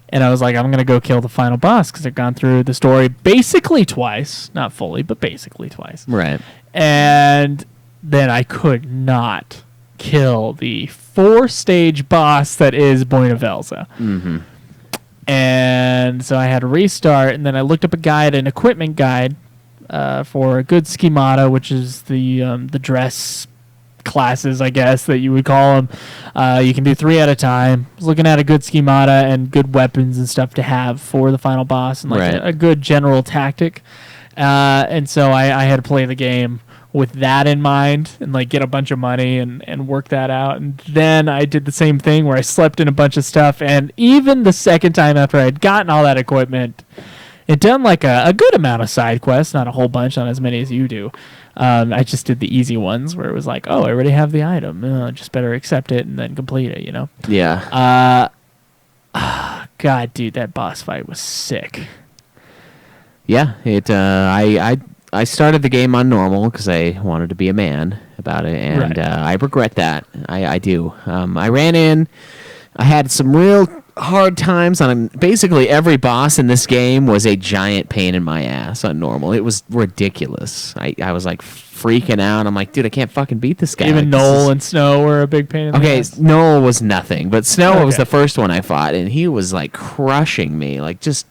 And I was like, I'm going to go kill the final boss because I've gone through the story basically twice. Not fully, but basically twice. Right. And then I could not kill the 4-stage boss that is Buenavelza. Mm-hmm. And so I had to restart, and then I looked up an equipment guide for a good schemata, which is the dress classes, I guess, that you would call them. You can do 3 at a time. I was looking at a good schemata and good weapons and stuff to have for the final boss, and like a good general tactic. And so I had to play the game with that in mind and like get a bunch of money and work that out. And then I did the same thing where I slept in a bunch of stuff, and even the second time after I'd gotten all that equipment, it done like a good amount of side quests, not a whole bunch, not as many as you do. I just did the easy ones where it was like, oh, I already have the item, just better accept it and then complete it, Yeah. God, dude, that boss fight was sick. Yeah. I started the game on normal because I wanted to be a man about it, and Right. I regret that. I do. I ran in. I had some real hard times on basically every boss in this game was a giant pain in my ass on normal. It was ridiculous. I was like freaking out. I'm like, dude, I can't fucking beat this guy. Even Like, Noel and Snow were a big pain in the Okay, ass. Noel was nothing, but Snow was Okay. the first one I fought, and he was like crushing me. Like just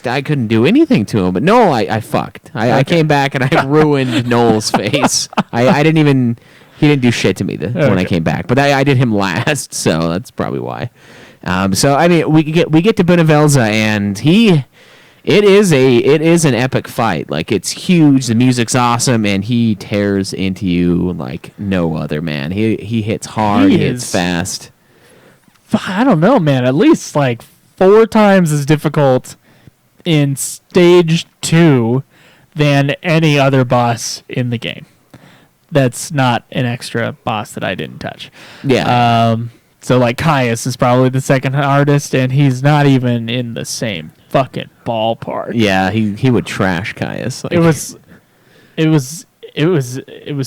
I couldn't do anything to him. But Noel, I fucked. I came back and I ruined Noel's face. I didn't even. He didn't do shit to me when I Okay. came back, but I did him last, so that's probably why. So I mean, we get to Benevelza, and it is an epic fight. Like, it's huge, the music's awesome, and he tears into you like no other, man. He hits hard, he hits fast. I don't know, man. At least like 4 times as difficult in stage 2 than any other boss in the game. That's not an extra boss that I didn't touch. Yeah. So like Caius is probably the second hardest, and he's not even in the same fucking ballpark. Yeah, he would trash Caius. Like, it was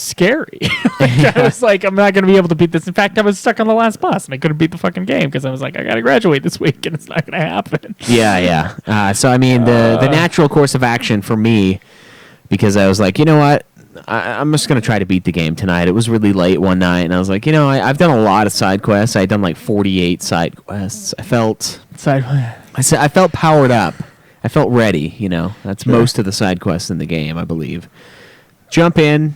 scary. Like, I was like, I'm not gonna be able to beat this. In fact, I was stuck on the last boss, and I couldn't beat the fucking game because I was like, I gotta graduate this week, and it's not gonna happen. Yeah. So I mean, the natural course of action for me, because I was like, you know what, I'm just going to try to beat the game tonight. It was really late one night, and I was like, you know, I've done a lot of side quests. I had done like 48 side quests. I felt powered up. I felt ready, you know. That's most of the side quests in the game, I believe. Jump in.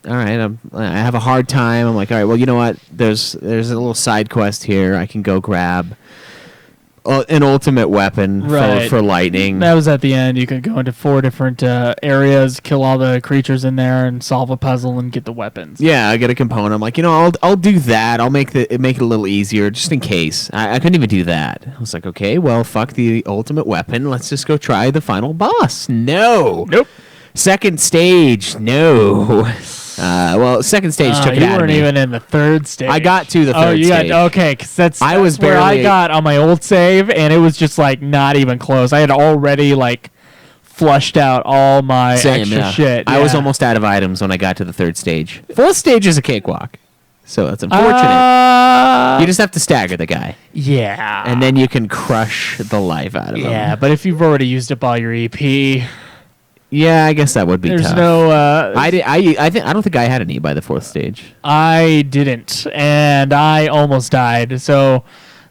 All right, I have a hard time. I'm like, all right, well, you know what? There's a little side quest here. I can go grab an ultimate weapon for lightning. That was at the end. You could go into 4 different areas, kill all the creatures in there, and solve a puzzle and get the weapons. Yeah, I get a component. I'm like, you know, I'll do that. I'll make it a little easier just in case. I couldn't even do that. I was like, okay, well, fuck the ultimate weapon. Let's just go try the final boss. No. Nope. Second stage. No. Second stage took it out of me. You weren't even in the third stage. I got to the third stage. Okay, because that's where I got on my old save, and it was just like not even close. I had already like flushed out all my extra shit. I was almost out of items when I got to the third stage. Fourth stage is a cakewalk, so that's unfortunate. You just have to stagger the guy. Yeah. And then you can crush the life out of him. Yeah, but if you've already used up all your EP... Yeah, I guess that would be tough. There's no... I don't think I had any by the fourth stage. I didn't, and I almost died. So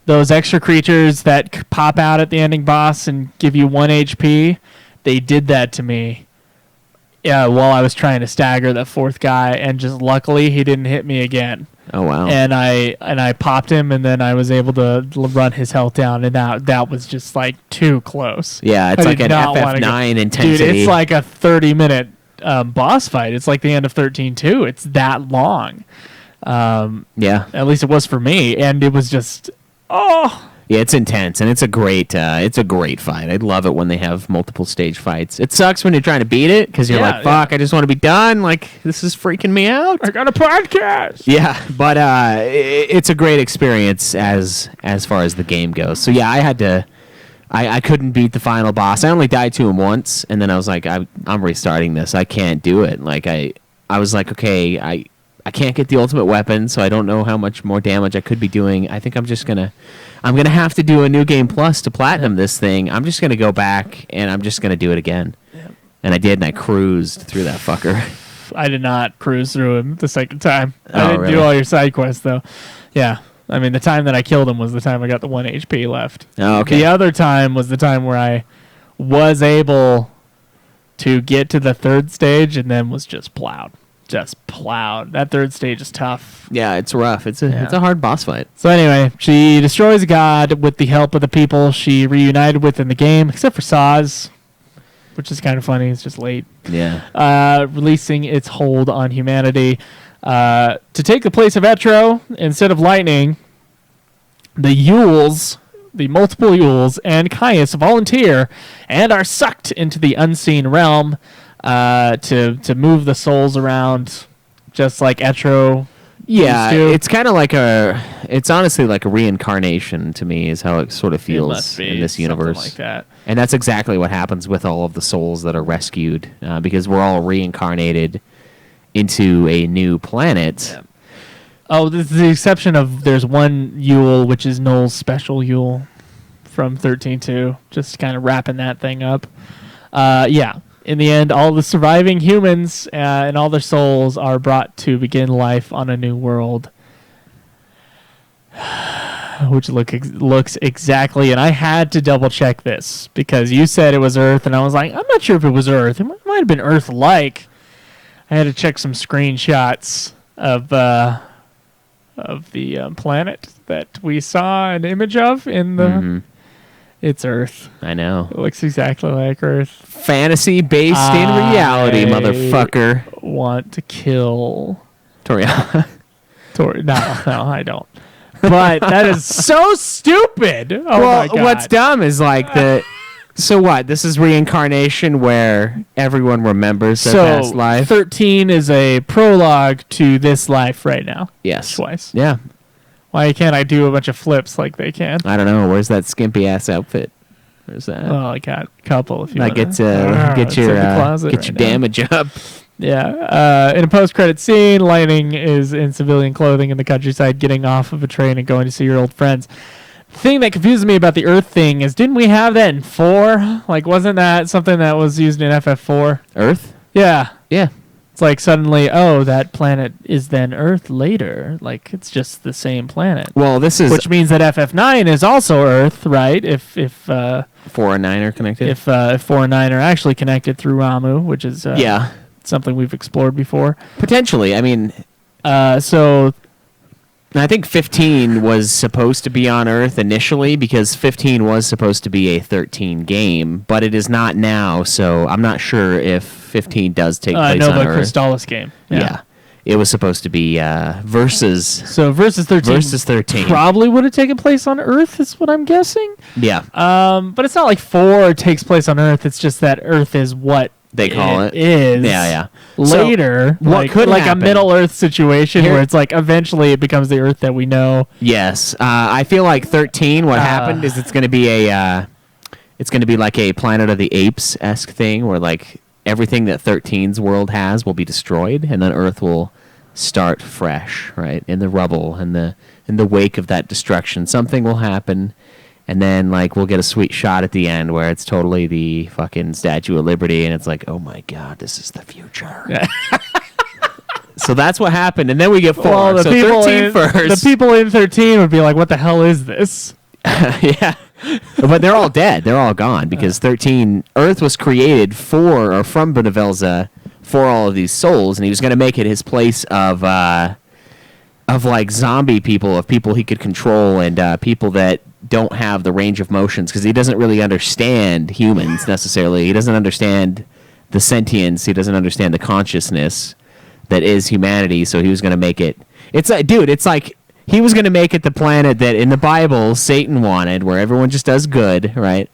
those extra creatures that pop out at the ending boss and give you 1 HP, they did that to me while I was trying to stagger that fourth guy, and just luckily he didn't hit me again. Oh, wow. And I popped him, and then I was able to run his health down, and that was just like too close. Yeah, it's like an FF9 intensity. Dude, it's like a 30-minute boss fight. It's like the end of 13-2. It's that long. Yeah. At least it was for me, and it was just Yeah, it's intense, and it's a great fight. I love it when they have multiple stage fights. It sucks when you're trying to beat it because you're like, fuck, I just want to be done. Like, this is freaking me out. I got a podcast. Yeah, but it's a great experience as far as the game goes. So yeah, I couldn't beat the final boss. I only died to him once, and then I was like, I'm restarting this. I can't do it. Like I was like, okay, I can't get the ultimate weapon, so I don't know how much more damage I could be doing. I think I'm gonna have to do a new game plus to platinum this thing. I'm just gonna go back and I'm just gonna do it again. Yep. And I did, and I cruised through that fucker. I did not cruise through him the second time. I didn't really? do all your side quests though. Yeah. I mean, the time that I killed him was the time I got the 1 HP left. Oh, okay. The other time was the time where I was able to get to the third stage and then was just plowed. That third stage is tough. Yeah, it's rough. It's a hard boss fight. So anyway, she destroys God with the help of the people she reunited with in the game, except for Saz, which is kind of funny. It's just late. Yeah. Releasing its hold on humanity. To take the place of Etro, instead of lightning, the Yules, the multiple Yules, and Caius volunteer and are sucked into the unseen realm to move the souls around, just like Etro. Yeah, it's kind of like it's honestly like a reincarnation to me, is how it sort of feels in this universe. Like that. And that's exactly what happens with all of the souls that are rescued, because we're all reincarnated into a new planet. Yeah. Oh, this is the exception of there's one Yule, which is Noel's special Yule from 13-2, just kind of wrapping that thing up. Yeah. In the end, all the surviving humans and all their souls are brought to begin life on a new world, which looks exactly. And I had to double check this because you said it was Earth, and I was like, I'm not sure if it was Earth. It might have been Earth-like. I had to check some screenshots of of the planet that we saw an image of in the. It's Earth. I know. It looks exactly like Earth. Fantasy based in reality, motherfucker. Want to kill Toriyama. No, I don't. But that is so stupid. Oh my God. What's dumb is like so what? This is reincarnation where everyone remembers their past life. 13 is a prologue to this life right now. Yes. Twice. Yeah. Why can't I do a bunch of flips like they can? I don't know. Where's that skimpy ass outfit? Where's that? Well, I got a couple if you want. Get your damage up. Yeah. In a post-credit scene, Lightning is in civilian clothing in the countryside, getting off of a train and going to see your old friends. The thing that confuses me about the Earth thing is, didn't we have that in 4? Like, wasn't that something that was used in FF4? Earth? Yeah. Yeah. It's like suddenly, that planet is then Earth later. Like, it's just the same planet. Well, which means that FF9 is also Earth, right? If 4 and 9 are connected. If 4 and 9 are actually connected through Ramu, which is something we've explored before. Potentially. I mean, so I think 15 was supposed to be on Earth initially because 15 was supposed to be a 13 game, but it is not now, so I'm not sure if 15 does take place on Earth. Nova Crystallis game. Yeah. It was supposed to be Versus. So Versus 13. Versus 13. Probably would have taken place on Earth, is what I'm guessing. Yeah. But it's not like 4 takes place on Earth. It's just that Earth is what they call it. Is yeah. Later, so what could happen? A Middle Earth situation where it's like eventually it becomes the Earth that we know. Yes. I feel like 13. What happened is it's going to be like a Planet of the Apes-esque thing where like everything that 13's world has will be destroyed, and then Earth will start fresh, right, in the rubble, in the wake of that destruction. Something will happen, and then like we'll get a sweet shot at the end where it's totally the fucking Statue of Liberty, and it's like, oh my God, this is the future. So that's what happened, and then we get 4. Well, so 13 first. The people in 13 would be like, what the hell is this? Yeah. But they're all dead. They're all gone because 13 Earth was created from Benevelza for all of these souls, and he was going to make it his place of like zombie people, of people he could control, and people that don't have the range of motions because he doesn't really understand humans necessarily. He doesn't understand the sentience. He doesn't understand the consciousness that is humanity. So he was going to make it. It's like he was going to make it the planet that in the Bible Satan wanted, where everyone just does good, right?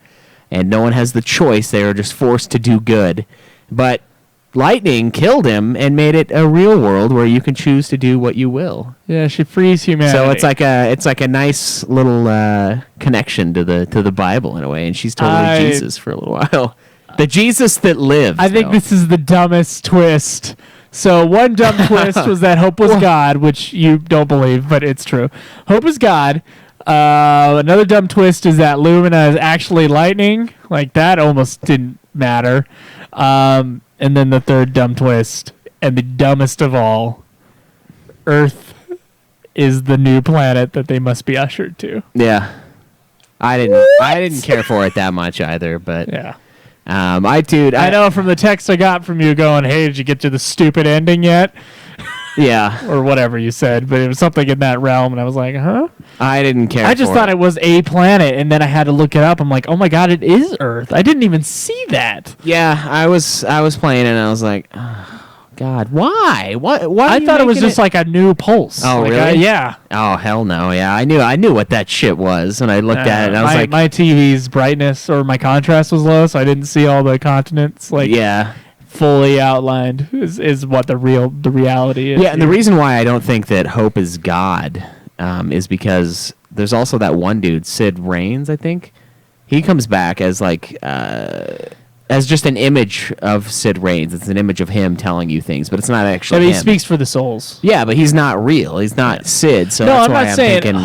And no one has the choice. They are just forced to do good. But Lightning killed him and made it a real world where you can choose to do what you will. Yeah, she frees humanity. So it's like a nice little connection to the Bible in a way, and she's totally Jesus for a little while. The Jesus that lives. I think this is the dumbest twist. So one dumb twist was that Hope was God, which you don't believe, but it's true. Hope is God. Another dumb twist is that Lumina is actually lightning. Like, that almost didn't matter. And then the third dumb twist, and the dumbest of all, Earth is the new planet that they must be ushered to. Yeah. I didn't care for it that much either, but yeah. I know from the text I got from you going, hey, did you get to the stupid ending yet? Yeah. Or whatever you said, but it was something in that realm, and I was like, huh? I didn't care. I just thought it was a planet, and then I had to look it up. I'm like, oh my God, it is Earth. I didn't even see that. Yeah, I was playing it, and I was like, oh, God, why? Why? I thought it was just like a new pulse. Oh, like, really? Yeah. Oh, hell no. Yeah, I knew what that shit was, and I looked at it, and I was like, my TV's brightness or my contrast was low, so I didn't see all the continents. Like, yeah. Fully outlined is what the reality is. Yeah, and the reason why I don't think that Hope is God is because there's also that one dude, Sid Raines, I think. He comes back as like as just an image of Sid Raines. It's an image of him telling you things, but it's not actually him. He speaks for the souls. Yeah, but he's not real. He's not Sid. So no, that's I'm why not saying thinking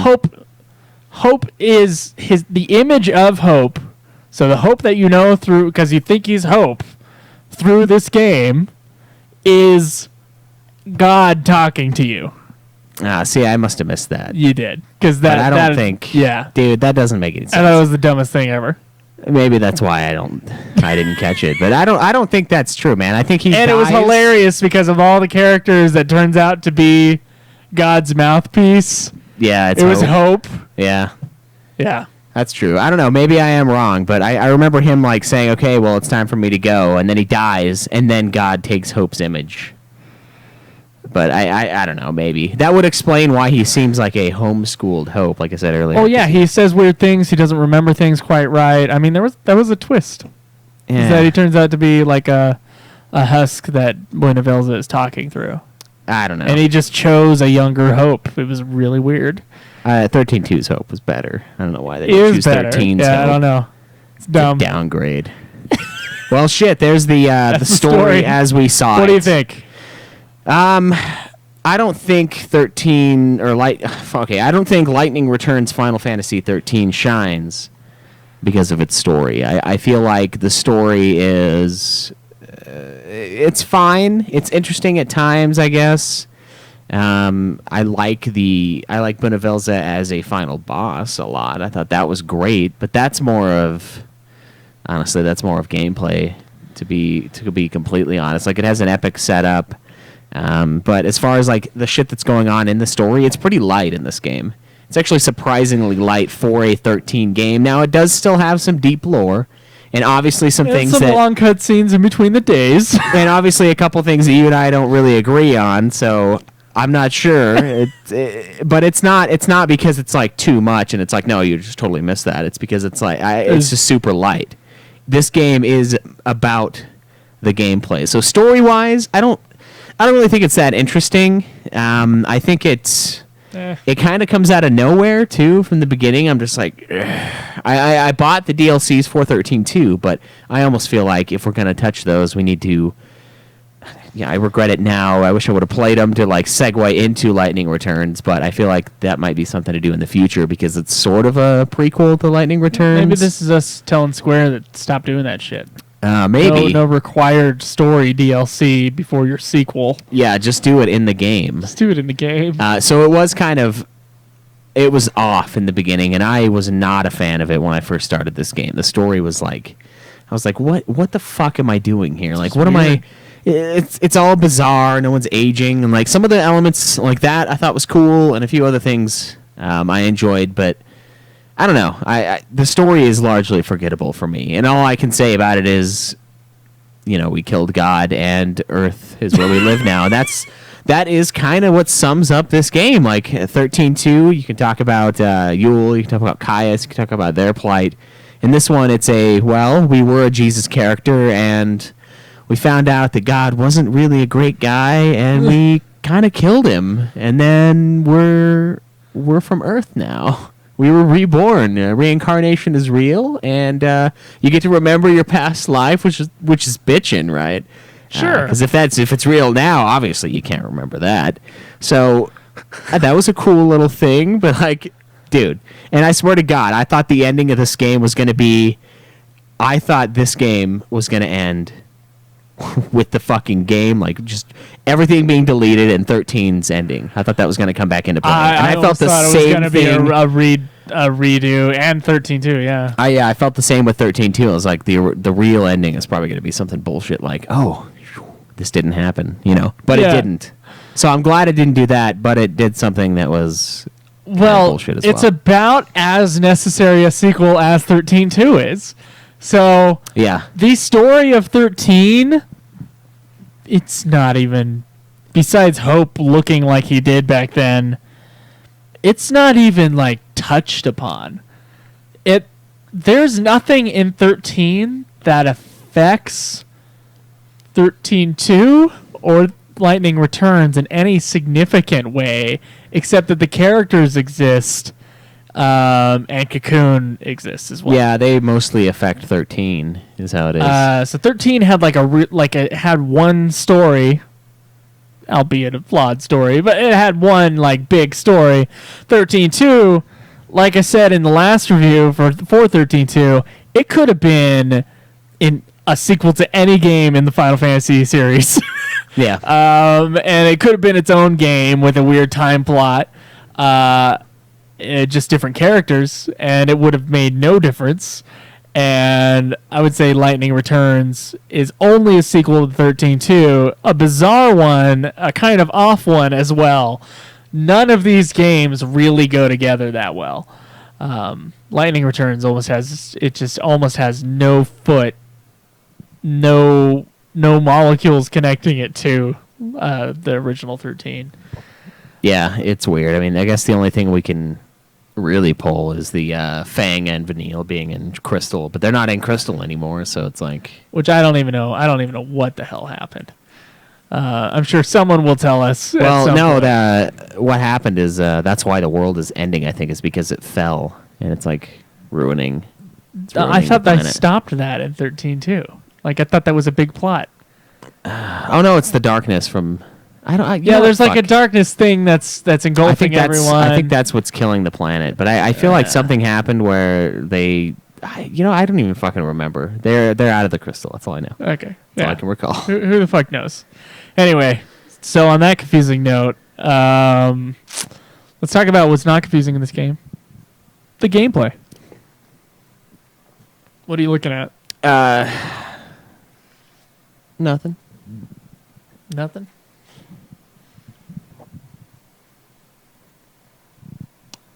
Hope is the image of Hope. So the Hope that you know through, because you think he's Hope, through this game is God talking to you. See, I must have missed that. You did, because I don't think. Yeah, dude, that doesn't make any sense. I thought it was the dumbest thing ever. Maybe that's why I didn't catch it, but I don't think that's true, man. I think he and dies. It was hilarious because of all the characters that turns out to be God's mouthpiece. Yeah, It was hope. Yeah. Yeah. That's true. I don't know. Maybe I am wrong, but I remember him like saying, "Okay, well, it's time for me to go," and then he dies, and then God takes Hope's image. But I don't know. Maybe that would explain why he seems like a homeschooled Hope, like I said earlier. Oh yeah, he says weird things. He doesn't remember things quite right. I mean, that was a twist. Yeah. Is that he turns out to be like a husk that Buenavelza is talking through. I don't know. And he just chose a younger Hope. It was really weird. 13-2's Hope was better. I don't know why they It didn't is choose better. 13's Yeah, Hope. I don't know. It's dumb. Downgrade. Well, shit. There's the story as we saw it. What do you think? I don't think 13 or I don't think Lightning Returns Final Fantasy 13 shines because of its story. I feel like the story is it's fine. It's interesting at times, I guess. I like Buenavelza as a final boss a lot. I thought that was great, but that's more of gameplay to be completely honest. Like, it has an epic setup. But as far as like the shit that's going on in the story, it's pretty light in this game. It's actually surprisingly light for a 13 game. Now, it does still have some deep lore, and obviously some long cutscenes in between the days, and obviously a couple things that you and I don't really agree on. So I'm not sure, but it's not because it's like too much, and it's like, no, you just totally missed that. It's because it's like it's just super light. This game is about the gameplay. So story-wise, I don't really think it's that interesting. I think it kind of comes out of nowhere too from the beginning. I'm just like, I bought the DLCs for 13 too, but I almost feel like if we're gonna touch those, we need to. Yeah, I regret it now. I wish I would have played them to like segue into Lightning Returns, but I feel like that might be something to do in the future because it's sort of a prequel to Lightning Returns. Maybe this is us telling Square that stop doing that shit. Maybe no required story DLC before your sequel. Yeah, just do it in the game. Just do it in the game. So it was off in the beginning, and I was not a fan of it when I first started this game. The story was like, I was like, what the fuck am I doing here? Like, what am I? It's all bizarre. No one's aging, and like some of the elements like that I thought was cool, and a few other things I enjoyed, but. I don't know. The story is largely forgettable for me, and all I can say about it is, we killed God, and Earth is where we live now. That is kind of what sums up this game. Like 13-2, you can talk about Yule, you can talk about Caius, you can talk about their plight. In this one, it's we were a Jesus character, and we found out that God wasn't really a great guy, and we kind of killed him, and then we're from Earth now. We were reborn. Reincarnation is real, and you get to remember your past life, which is bitchin', right? Sure. Because if it's real now, obviously you can't remember that. So that was a cool little thing, but like, dude, and I swear to God, I thought the ending of this game was going to be. I thought this game was going to end with the fucking game, like just everything being deleted and 13's ending. I thought that was going to come back into play. I felt the thought same it was thing. Be a redo, and 13 too, yeah. I felt the same with 13 too. I was like, the real ending is probably going to be something bullshit like, oh, this didn't happen, but it didn't. So I'm glad it didn't do that, but it did something that was bullshit as well. It's about as necessary a sequel as 13-2 is. So yeah, the story of 13, it's not even, besides Hope looking like he did back then, it's not even like touched upon. There's nothing in 13 that affects 13-2 or Lightning Returns in any significant way, except that the characters exist. And Cocoon exists as well. Yeah, they mostly affect 13, is how it is. So 13 had had one story, albeit a flawed story, but it had one like big story. 13-2, like I said in the last review for 13-2, it could have been in a sequel to any game in the Final Fantasy series. Yeah. And it could have been its own game with a weird time plot. Just different characters, and it would have made no difference. And I would say Lightning Returns is only a sequel to 13-2, a bizarre one, a kind of off one as well. None of these games really go together that well. Lightning Returns almost has no foot, no molecules connecting it to the original 13. Yeah, it's weird. I mean, I guess the only thing we can really pull is the Fang and Vanille being in Crystal, but they're not in Crystal anymore, so it's like... Which I don't even know. I don't even know what the hell happened. I'm sure someone will tell us. Well, no, what happened is that's why the world is ending, I think, is because it fell, and it's like ruining I thought the they planet. stopped that in 13 too. Like I thought that was a big plot. Oh no, it's the darkness from... there's like a darkness thing that's engulfing everyone. I think that's what's killing the planet. But I feel like something happened where they... I don't even fucking remember. They're out of the crystal. That's all I know. Okay. That's all I can recall. Who the fuck knows? Anyway, so on that confusing note, let's talk about what's not confusing in this game. The gameplay. What are you looking at? Nothing. Nothing?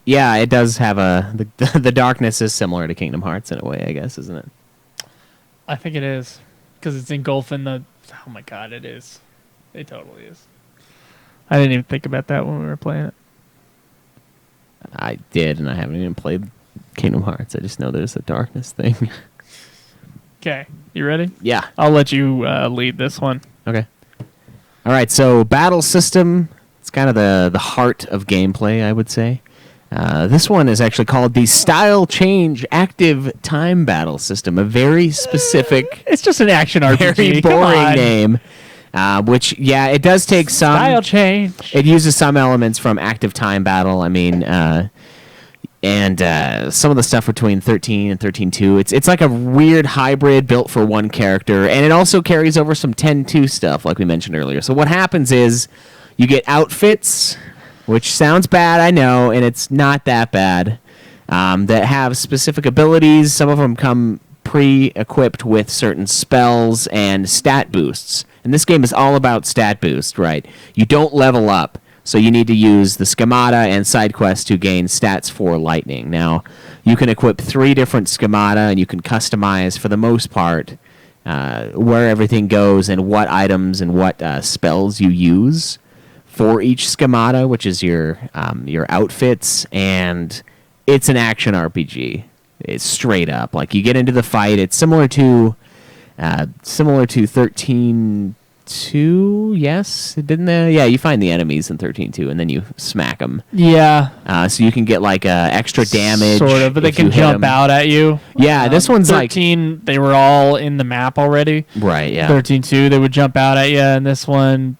Yeah, it does have the darkness is similar to Kingdom Hearts in a way, I guess, isn't it? I think it is. Because it's engulfing the... Oh my god, it is. It totally is. I didn't even think about that when we were playing it. I did, and I haven't even played Kingdom Hearts. I just know there's a darkness thing. Okay, you ready? Yeah. I'll let you lead this one. Okay. All right, so battle system. It's kind of the heart of gameplay, I would say. This one is actually called the Style Change Active Time Battle System, a very specific... It's just an action RPG. Very boring name. Which, yeah, it does take some... Style change. It uses some elements from Active Time Battle. I mean, and some of the stuff between 13 and 13.2. It's like a weird hybrid built for one character, and it also carries over some 10.2 stuff, like we mentioned earlier. So what happens is you get outfits... which sounds bad, I know, and it's not that bad, that have specific abilities. Some of them come pre-equipped with certain spells and stat boosts. And this game is all about stat boost, right? You don't level up, so you need to use the schemata and side quests to gain stats for lightning. Now, you can equip 3 different schemata, and you can customize, for the most part, where everything goes and what items and what spells you use for each schemata, which is your outfits, and it's an action RPG. It's straight up. Like, you get into the fight, it's similar to 13.2, yes? Didn't they? Yeah, you find the enemies in 13.2, and then you smack them. Yeah. So you can get, like, extra damage. Sort of, but they can jump out at you. Yeah, this one's 13, they were all in the map already. Right, yeah. 13.2, they would jump out at you, and this one...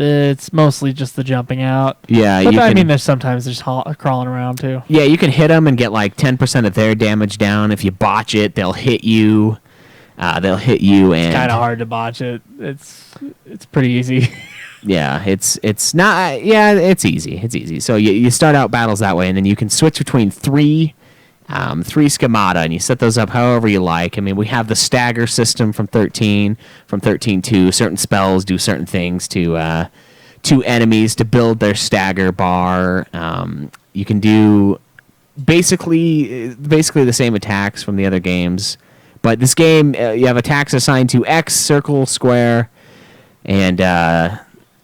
It's mostly just the jumping out. Yeah, but I mean, there's sometimes there's crawling around too. Yeah, you can hit them and get like 10% of their damage down. If you botch it, they'll hit you. And it's kind of hard to botch it. It's pretty easy. Yeah, it's not. Yeah, it's easy. It's easy. So you start out battles that way, and then you can switch between three schemata, and you set those up however you like. I mean, we have the stagger system from 13.2. Certain spells do certain things to enemies to build their stagger bar. You can do basically the same attacks from the other games, but this game you have attacks assigned to X, circle, square, and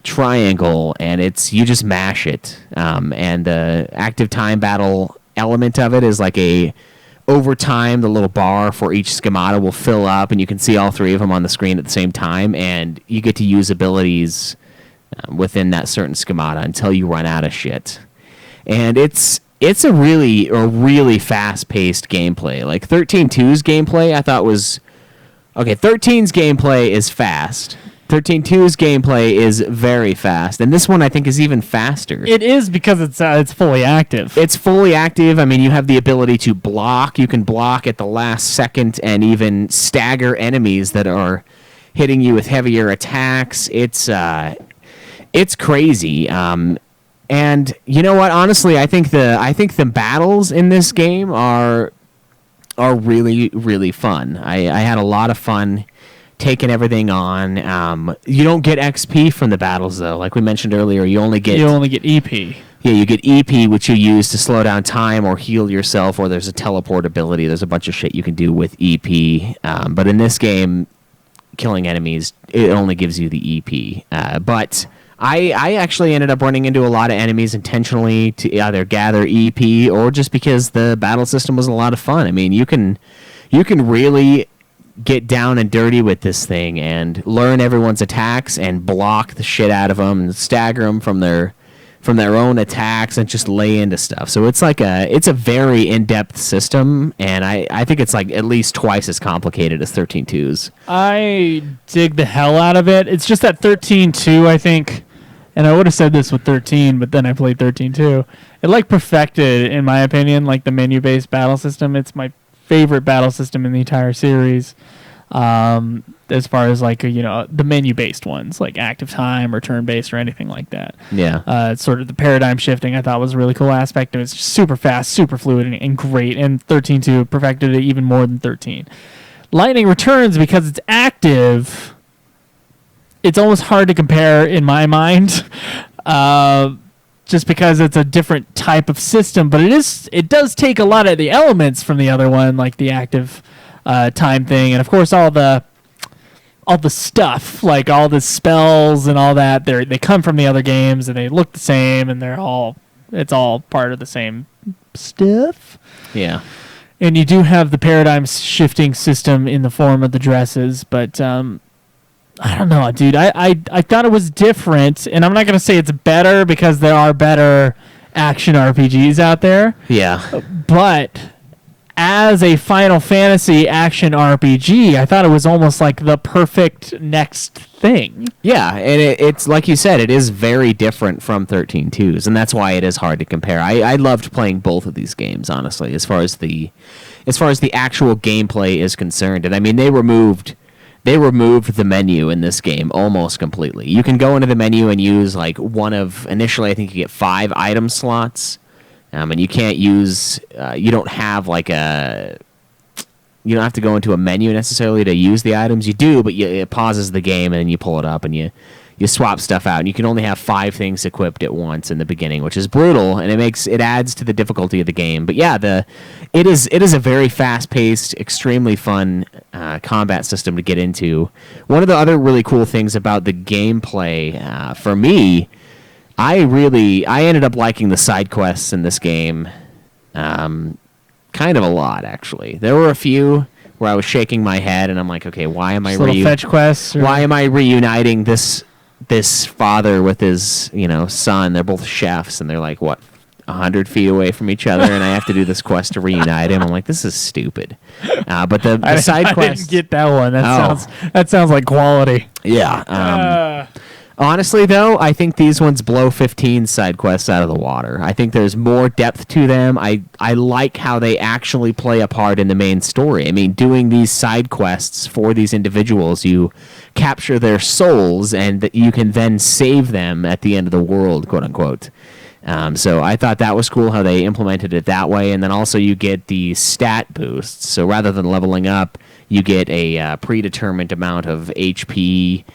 triangle, and you just mash it. And the active time battle element of it is like over time the little bar for each schemata will fill up, and you can see all 3 of them on the screen at the same time, and you get to use abilities within that certain schemata until you run out of shit. And it's a really fast-paced gameplay. Like 13.2's gameplay I thought was okay. 13's gameplay is fast. 13.2's gameplay is very fast, and this one I think is even faster. It is because it's fully active. It's fully active. I mean, you have the ability to block. You can block at the last second and even stagger enemies that are hitting you with heavier attacks. It's crazy. And you know what? Honestly, I think the battles in this game are really, really fun. I had a lot of fun taking everything on. You don't get XP from the battles, though. Like we mentioned earlier, you only get EP. Yeah, you get EP, which you use to slow down time or heal yourself, or there's a teleport ability. There's a bunch of shit you can do with EP. But in this game, killing enemies, it only gives you the EP. But I actually ended up running into a lot of enemies intentionally to either gather EP or just because the battle system was a lot of fun. I mean, you can really get down and dirty with this thing and learn everyone's attacks and block the shit out of them and stagger them from their own attacks and just lay into stuff. So it's a very in-depth system, and I think it's like at least twice as complicated as 13.2's. I dig the hell out of it. It's just that 13.2, I think, and I would have said this with 13, but then I played 13.2. It like perfected, in my opinion, like the menu-based battle system. It's my favorite battle system in the entire series. As far as like the menu-based ones, like active time or turn-based or anything like that. Yeah. It's sort of the paradigm shifting I thought was a really cool aspect. It was just super fast, super fluid, and great. And 13.2 perfected it even more than 13. Lightning Returns, because it's active, it's almost hard to compare in my mind. Just because it's a different type of system, but it does take a lot of the elements from the other one, like the active time thing, and of course all the stuff, like all the spells and all that. They come from the other games and they look the same, and it's all part of the same stuff. Yeah. And you do have the paradigm shifting system in the form of the dresses, but I don't know, dude. I thought it was different, and I'm not gonna say it's better because there are better action RPGs out there. Yeah. But as a Final Fantasy action RPG, I thought it was almost like the perfect next thing. Yeah, and it's like you said, it is very different from 13.2's, and that's why it is hard to compare. I loved playing both of these games, honestly, as far as the actual gameplay is concerned. And I mean, they removed the menu in this game almost completely. You can go into the menu and use like initially I think you get 5 item slots. And you can't use, you don't have you don't have to go into a menu necessarily to use the items. You do, but it pauses the game and then you pull it up and you swap stuff out. And you can only have 5 things equipped at once in the beginning, which is brutal, and it adds to the difficulty of the game. But yeah, it is a very fast-paced, extremely fun combat system to get into. One of the other really cool things about the gameplay for me, I ended up liking the side quests in this game kind of a lot, actually. There were a few where I was shaking my head and I'm like, okay, why am I fetch quests? Why am I reuniting this father with his son? They're both chefs and they're like 100 feet away from each other, and I have to do this quest to reunite him. I'm like, this is stupid. But the side quest, I didn't get that one. That sounds like quality. Yeah. Honestly, though, I think these ones blow 15 side quests out of the water. I think there's more depth to them. I like how they actually play a part in the main story. I mean, doing these side quests for these individuals, you capture their souls, and you can then save them at the end of the world, quote unquote. So I thought that was cool how they implemented it that way. And then also you get the stat boosts. So rather than leveling up, you get a predetermined amount of HP.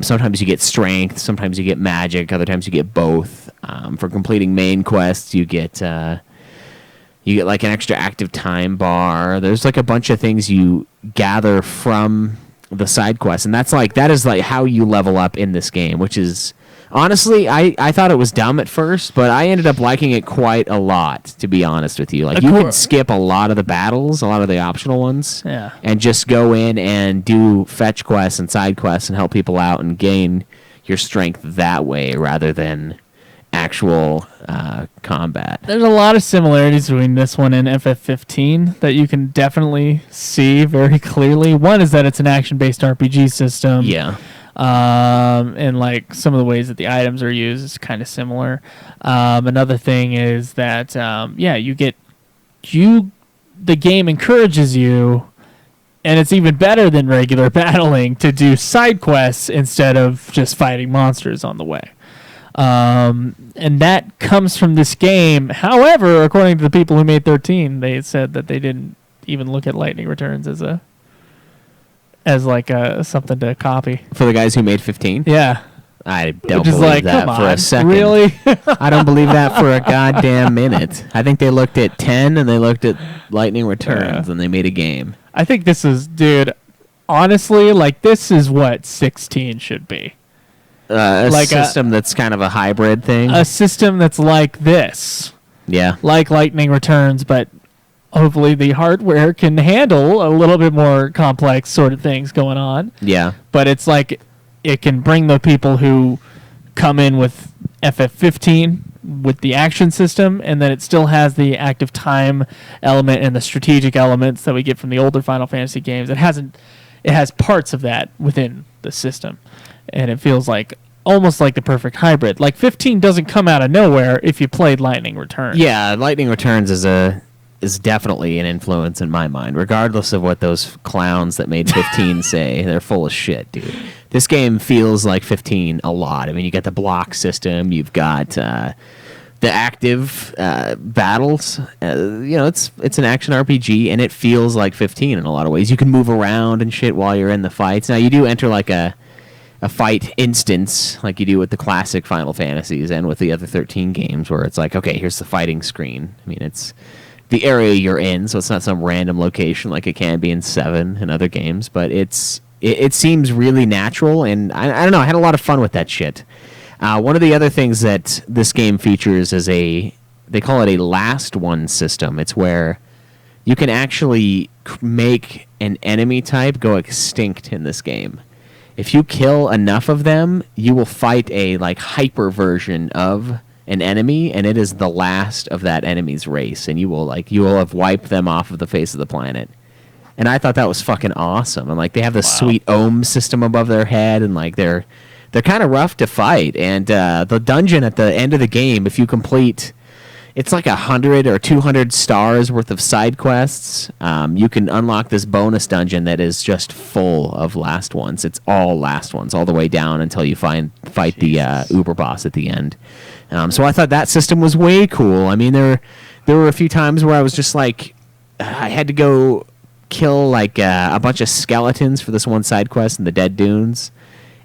Sometimes you get strength, sometimes you get magic, other times you get both. For completing main quests, you get like an extra active time bar. There's like a bunch of things you gather from the side quests, and that is how you level up in this game, which is honestly, I thought it was dumb at first, but I ended up liking it quite a lot, to be honest with you. Like, you can skip a lot of the battles, a lot of the optional ones, and just go in and do fetch quests and side quests and help people out and gain your strength that way rather than actual combat. There's a lot of similarities between this one and FF15 that you can definitely see very clearly. One is that it's an action-based RPG system. Yeah. And like some of the ways that the items are used is kind of similar. Another thing is that the game encourages you, and it's even better than regular battling, to do side quests instead of just fighting monsters on the way. And that comes from this game. However, according to the people who made 13, they said that they didn't even look at Lightning Returns as as like something to copy. For the guys who made 15? Yeah. I don't Just believe like, that come for on, a second. really? I don't believe that for a goddamn minute. I think they looked at 10 and they looked at Lightning Returns and they made a game. I think this is, dude, honestly, like, this is what 16 should be. A Like system that's kind of a hybrid thing. A system that's like this. Yeah. Like Lightning Returns, but hopefully the hardware can handle a little bit more complex sort of things going on. Yeah. But it's like it can bring the people who come in with FF15 with the action system, and then it still has the active time element and the strategic elements that we get from the older Final Fantasy games. It has parts of that within the system, and it feels like almost like the perfect hybrid. Like 15 doesn't come out of nowhere if you played Lightning Returns. Yeah, Lightning Returns is definitely an influence in my mind, regardless of what those clowns that made 15 say. They're full of shit, dude. This game feels like 15 a lot. I mean, you got the block system, you've got the active battles. It's an action RPG, and it feels like 15 in a lot of ways. You can move around and shit while you're in the fights. Now, you do enter like a fight instance like you do with the classic Final Fantasies and with the other 13 games, where it's like, okay, here's the fighting screen. I mean, it's the area you're in, so it's not some random location like it can be in 7 and other games, but it seems really natural, and I don't know, I had a lot of fun with that shit. One of the other things that this game features is they call it a last one system. It's where you can actually make an enemy type go extinct in this game. If you kill enough of them, you will fight a like hyper version of an enemy, and it is the last of that enemy's race, and you will have wiped them off of the face of the planet. And I thought that was fucking awesome. And like they have this sweet ohm system above their head, and like they're kind of rough to fight. And the dungeon at the end of the game, if you complete, it's like 100 or 200 stars worth of side quests. You can unlock this bonus dungeon that is just full of last ones. It's all last ones all the way down until you fight the Uber boss at the end. So I thought that system was way cool. I mean, there were a few times where I was just like, I had to go kill like a bunch of skeletons for this one side quest in the Dead Dunes.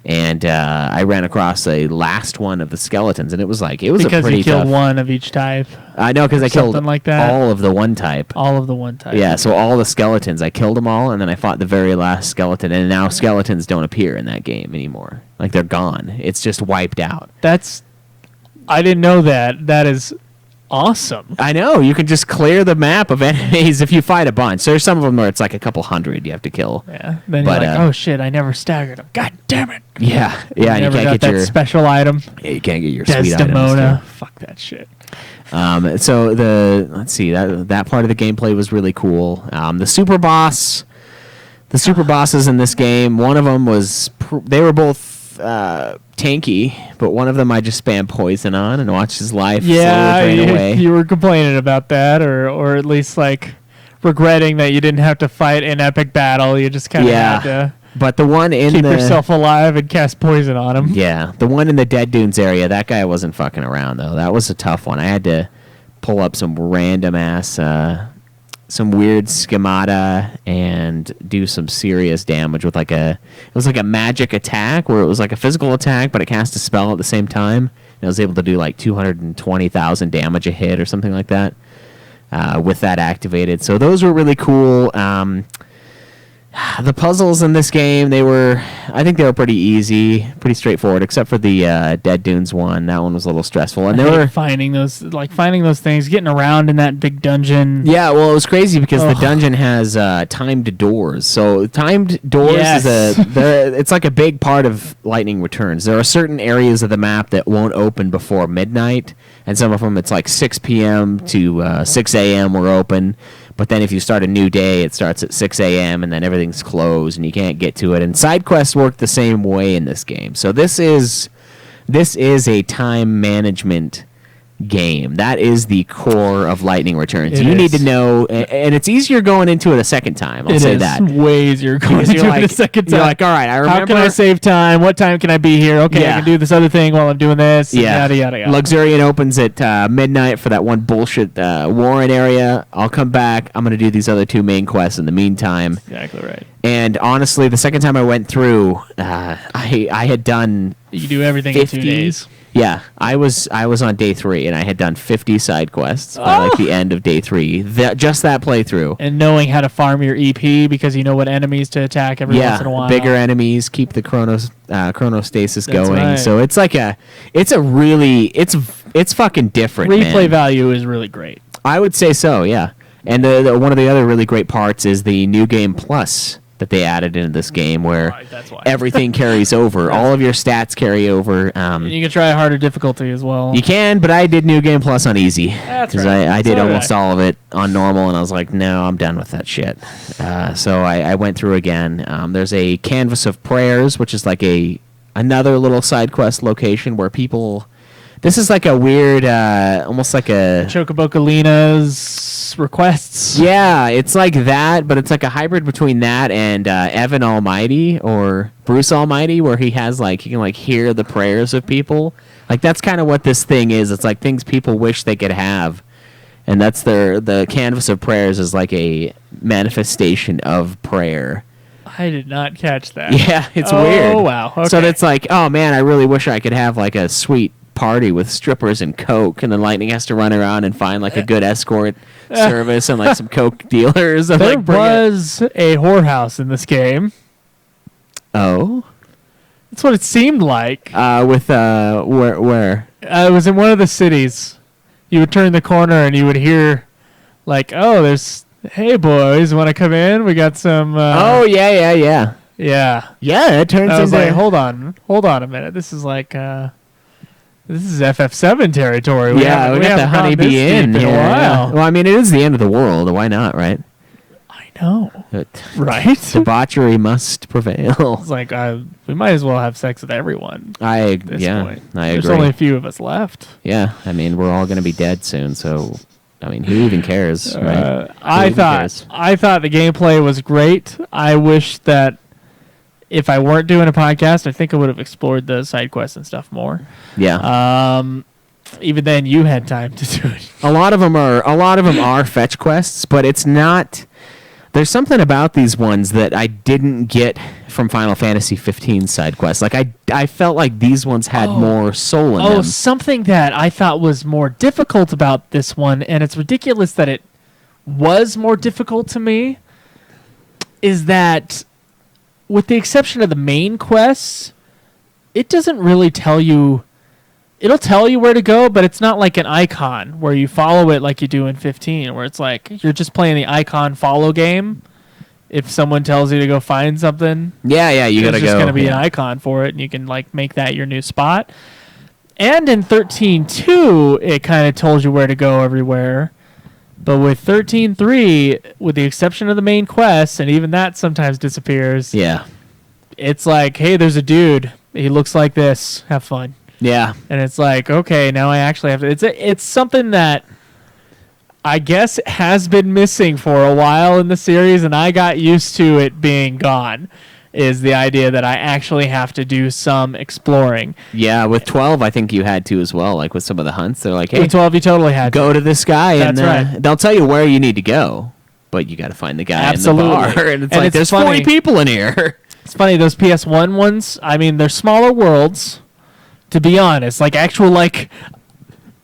And I ran across a last one of the skeletons, and it was because a pretty tough. Because you killed one of each type. I know, because I killed like that. all of the one type. All of the one type. Yeah, so all the skeletons, I killed them all, and then I fought the very last skeleton, and now skeletons don't appear in that game anymore. Like, they're gone. It's just wiped out. I didn't know that. That is awesome. I know. You can just clear the map of enemies if you fight a bunch. There's some of them where it's like a couple hundred you have to kill. Yeah. Then you're like, oh shit, I never staggered them. God damn it. Yeah. Yeah. You never got that special item. Yeah, you can't get your sweet Desdemona. items. Fuck that shit. So let's see, that part of the gameplay was really cool. The super bosses in this game, one of them they were both tanky, but one of them I just spammed poison on and watched his life slowly drain away. You were complaining about that, or at least like regretting that you didn't have to fight an epic battle. You just kind of had to. But the one in keep yourself alive and cast poison on him. Yeah, the one in the Dead Dunes area, that guy wasn't fucking around though. That was a tough one. I had to pull up some random ass, some weird schemata and do some serious damage with it was like a magic attack where it was like a physical attack, but it cast a spell at the same time. And I was able to do like 220,000 damage a hit or something like that with that activated. So those were really cool. The puzzles in this game, I think they were pretty easy, pretty straightforward, except for the Dead Dunes one. That one was a little stressful. And they were finding those things, getting around in that big dungeon. Yeah, well, it was crazy because the dungeon has timed doors. So timed doors it's like a big part of Lightning Returns. There are certain areas of the map that won't open before midnight, and some of them it's like 6 p.m. to 6 a.m. were open. But then if you start a new day, it starts at 6 a.m. and then everything's closed and you can't get to it. And side quests work the same way in this game. So this is a time management game. That is the core of Lightning Returns. It You is. need to know, and it's easier going into it a second time. I'll It say is that. way easier going Because to you're do like, it a second time. you're like, all right, I remember. How can I save time? What time can I be here? Okay, Yeah. I can do this other thing while I'm doing this. and Yeah. Yada, yada, yada. Luxurian opens at midnight for that one bullshit Warren area. I'll come back. I'm going to do these other 2 main quests in the meantime. Exactly right. And honestly, the second time I went through, I had done You do everything 50. in 2 days. Yeah, I was on day 3, and I had done 50 side quests by like the end of day 3. Just that playthrough. And knowing how to farm your EP because you know what enemies to attack every once in a while. Bigger enemies, keep the chronostasis That's going. right. So it's fucking different. Replay man. value is really great. I would say so, yeah. And one of the other really great parts is the New Game Plus that they added into this game, where Right, that's why. everything carries over. All of your stats carry over. You can try a harder difficulty as well. You can, but I did New Game Plus on easy. That's Because right. I did So did almost I. all of it on normal, and I was like, no, I'm done with that shit. So I went through again. There's a Canvas of Prayers, which is like another little side quest location where people... This is like a weird, almost like a... Chocobocolina's requests. Yeah, it's like that, but it's like a hybrid between that and Evan Almighty or Bruce Almighty, where he can like hear the prayers of people. Like that's kind of what this thing is. It's like things people wish they could have, and that's the Canvas of Prayers is like a manifestation of prayer. I did not catch that. Yeah, it's Oh, weird. wow. Okay. So that's like, oh man, I really wish I could have like a sweet party with strippers and coke, and then Lightning has to run around and find like a good escort service and like some coke dealers. And, There like, bring it. was a whorehouse in this game. Oh, That's what it seemed like. with where? It was in one of the cities. You would turn the corner and you would hear, like, oh, there's, hey, boys, want to come in? We got some. Oh yeah. Yeah. Yeah, it turns I was into. like, hold on a minute. This is like, this is FF7 territory. We yeah, we got the haven't gone Honeybee this deep Inn. in a Yeah. while. Well, I mean, it is the end of the world. Why not, right? I know. But Right? debauchery must prevail. It's like, we might as well have sex with everyone At at this point. I There's agree. only a few of us left. Yeah, I mean, we're all going to be dead soon, so I mean, who even cares, right? Who I even cares? thought the gameplay was great. I wish that if I weren't doing a podcast, I think I would have explored the side quests and stuff more. Yeah. Even then, you had time to do it. A lot of them are fetch quests, but it's not. There's something about these ones that I didn't get from Final Fantasy 15 side quests. Like I felt like these ones had more soul in them. Something that I thought was more difficult about this one, and it's ridiculous that it was more difficult to me, is that with the exception of the main quests, it doesn't really tell you. It'll tell you where to go, but it's not like an icon where you follow it like you do in 15, where it's like you're just playing the icon follow game. If someone tells you to go find something, Yeah, you gotta there's go. just going to be an yeah. icon for it, and you can like make that your new spot. And in 13.2, it kind of told you where to go everywhere. But with 13.3, with the exception of the main quests, and even that sometimes disappears, Yeah, it's like, hey, there's a dude. He looks like this. Have fun. yeah, And it's like, okay, now I actually have to. It's something that I guess has been missing for a while in the series, and I got used to it being gone. Is the idea that I actually have to do some exploring. yeah. With 12, I think you had to as well. Like with some of the hunts, they're like, "Hey, With 12, you totally had go to this guy," and That's right. they'll tell you where you need to go, but you got to find the guy Absolutely. in the bar, and it's And like it's there's funny. 40 people in here. It's funny, those PS1 ones, I mean, they're smaller worlds, to be honest. Like, actual, like,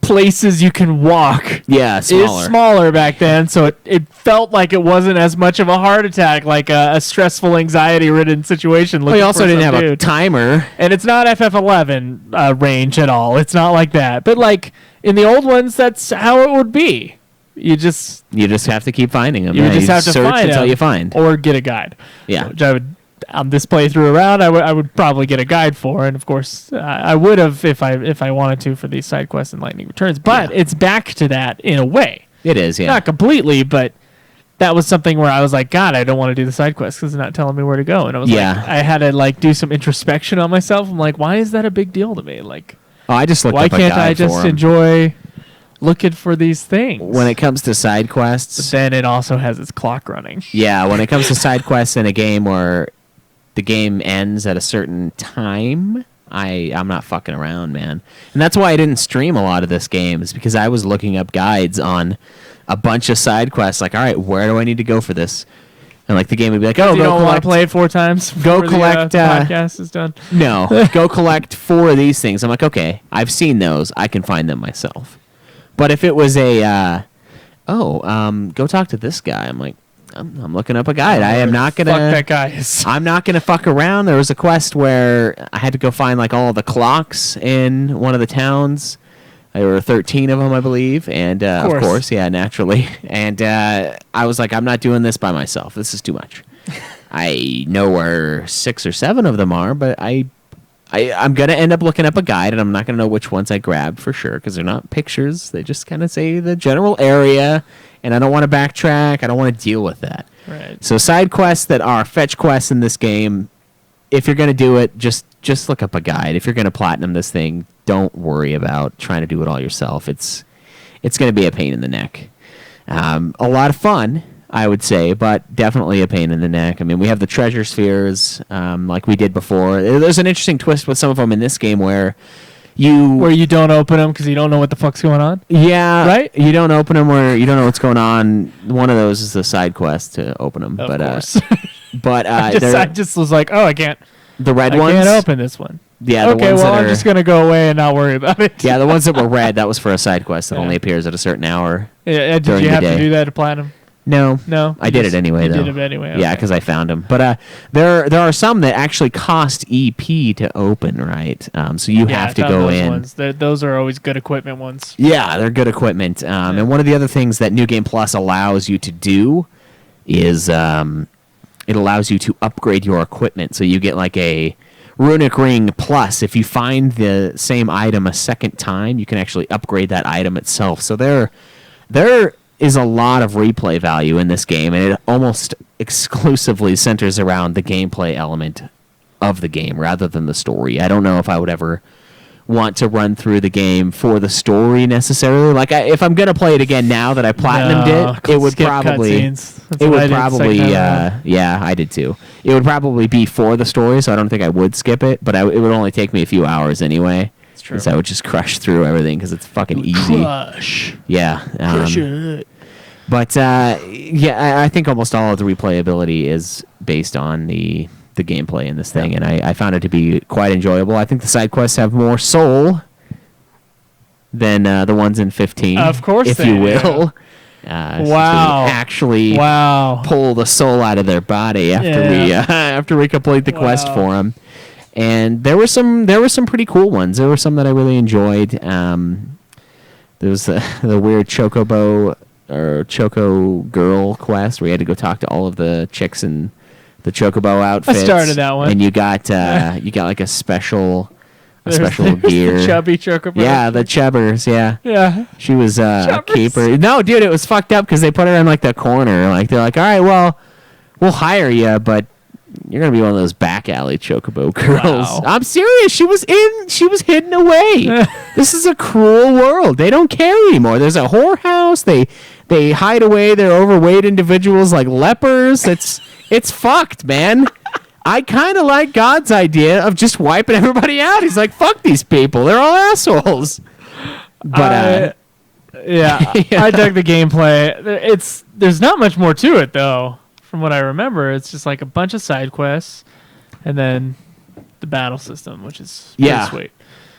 places you can walk Yeah, is smaller. smaller back then, so it felt like it wasn't as much of a heart attack, like a stressful, anxiety-ridden situation. Well, you looking also for didn't some have a dude. timer. And it's not FF11 range at all. It's not like that. But, like, in the old ones, that's how it would be. You just have to keep finding them. You just have to search find until them. you find. or get a guide. Yeah. Which I would, on this playthrough around, I would probably get a guide for, and of course I would have if I wanted to for these side quests and Lightning Returns. But Yeah. it's back to that in a way, It is, yeah. not completely, but that was something where I was like, God, I don't want to do the side quests because it's not telling me where to go, and I was Yeah. like, I had to like do some introspection on myself. I'm like, why is that a big deal to me? Like, Oh, I just looked why up a can't guide I just for 'em. enjoy looking for these things. When it comes to side quests, but then it also has its clock running. yeah, when it comes to side quests in a game where the game ends at a certain time, I'm not fucking around, man. And that's why I didn't stream a lot of this game, is because I was looking up guides on a bunch of side quests. Like, all right, where do I need to go for this? And like the game would be like, oh, you don't want to play it 4 times. Go collect. The podcast is done. No, go collect 4 of these things. I'm like, okay, I've seen those. I can find them myself. But if it was a, go talk to this guy. I'm like, I'm looking up a guide. I am not gonna fuck that guy. I'm not gonna fuck around. There was a quest where I had to go find like all the clocks in one of the towns. There were 13 of them, I believe, and of course, yeah, naturally. And I was like, I'm not doing this by myself. This is too much. I know where 6 or 7 of them are, but I'm gonna end up looking up a guide, and I'm not gonna know which ones I grabbed for sure because they're not pictures. They just kind of say the general area. And I don't want to backtrack. I don't want to deal with that. Right. So side quests that are fetch quests in this game, if you're going to do it, just look up a guide. If you're going to platinum this thing, don't worry about trying to do it all yourself. It's going to be a pain in the neck. A lot of fun, I would say, but definitely a pain in the neck. I mean, we have the treasure spheres like we did before. There's an interesting twist with some of them in this game where you don't open them because you don't know what the fuck's going on. Yeah, right. You don't open them where you don't know what's going on. One of those is the side quest to open them. Of course. But I just was like, oh, I can't. The red ones. I can't open this one. Yeah. Okay. Well, I'm just gonna go away and not worry about it. Yeah, the ones that were red, that was for a side quest that only appears at a certain hour. Yeah. Did you have to do that to platinum? No. I did it anyway, though. You did it anyway. Okay. Yeah, because I found them. But there are some that actually cost EP to open, right? So you have to go in. Those are always good equipment ones. Yeah, they're good equipment. And one of the other things that New Game Plus allows you to do is it allows you to upgrade your equipment. So you get like a Runic Ring Plus. If you find the same item a second time, you can actually upgrade that item itself. So there is a lot of replay value in this game, and it almost exclusively centers around the gameplay element of the game rather than the story. I don't know if I would ever want to run through the game for the story necessarily. Like if I'm gonna play it again now that I platinumed it would probably yeah, I did too. It would probably be for the story, so I don't think I would skip it, but it would only take me a few hours anyway. Because I would just crush through everything because it's fucking easy. Crush. Yeah. Crush it. But yeah, I think almost all of the replayability is based on the gameplay in this thing, and I found it to be quite enjoyable. I think the side quests have more soul than the ones in 15. Of course, if you will. Wow! Actually, pull the soul out of their body after we complete the quest for them. And there were some pretty cool ones. There were some that I really enjoyed. There was the weird Chocobo or Choco Girl quest where you had to go talk to all of the chicks in the Chocobo outfits. I started that one. And you got like a special gear. The chubby Chocobo. Yeah, the chubbers. Yeah. Yeah. She was a keeper. No, dude, it was fucked up because they put her in like the corner. Like they're like, all right, well, we'll hire you, but you're gonna be one of those back alley Chocobo girls. Wow. I'm serious. She was hidden away. This is a cruel world. They don't care anymore. There's a whorehouse. They hide away their overweight individuals like lepers. It's fucked, man. I kind of like God's idea of just wiping everybody out. He's like, fuck these people. They're all assholes. But yeah, I dug the gameplay. There's not much more to it though. From what I remember, it's just like a bunch of side quests, and then the battle system, which is pretty sweet.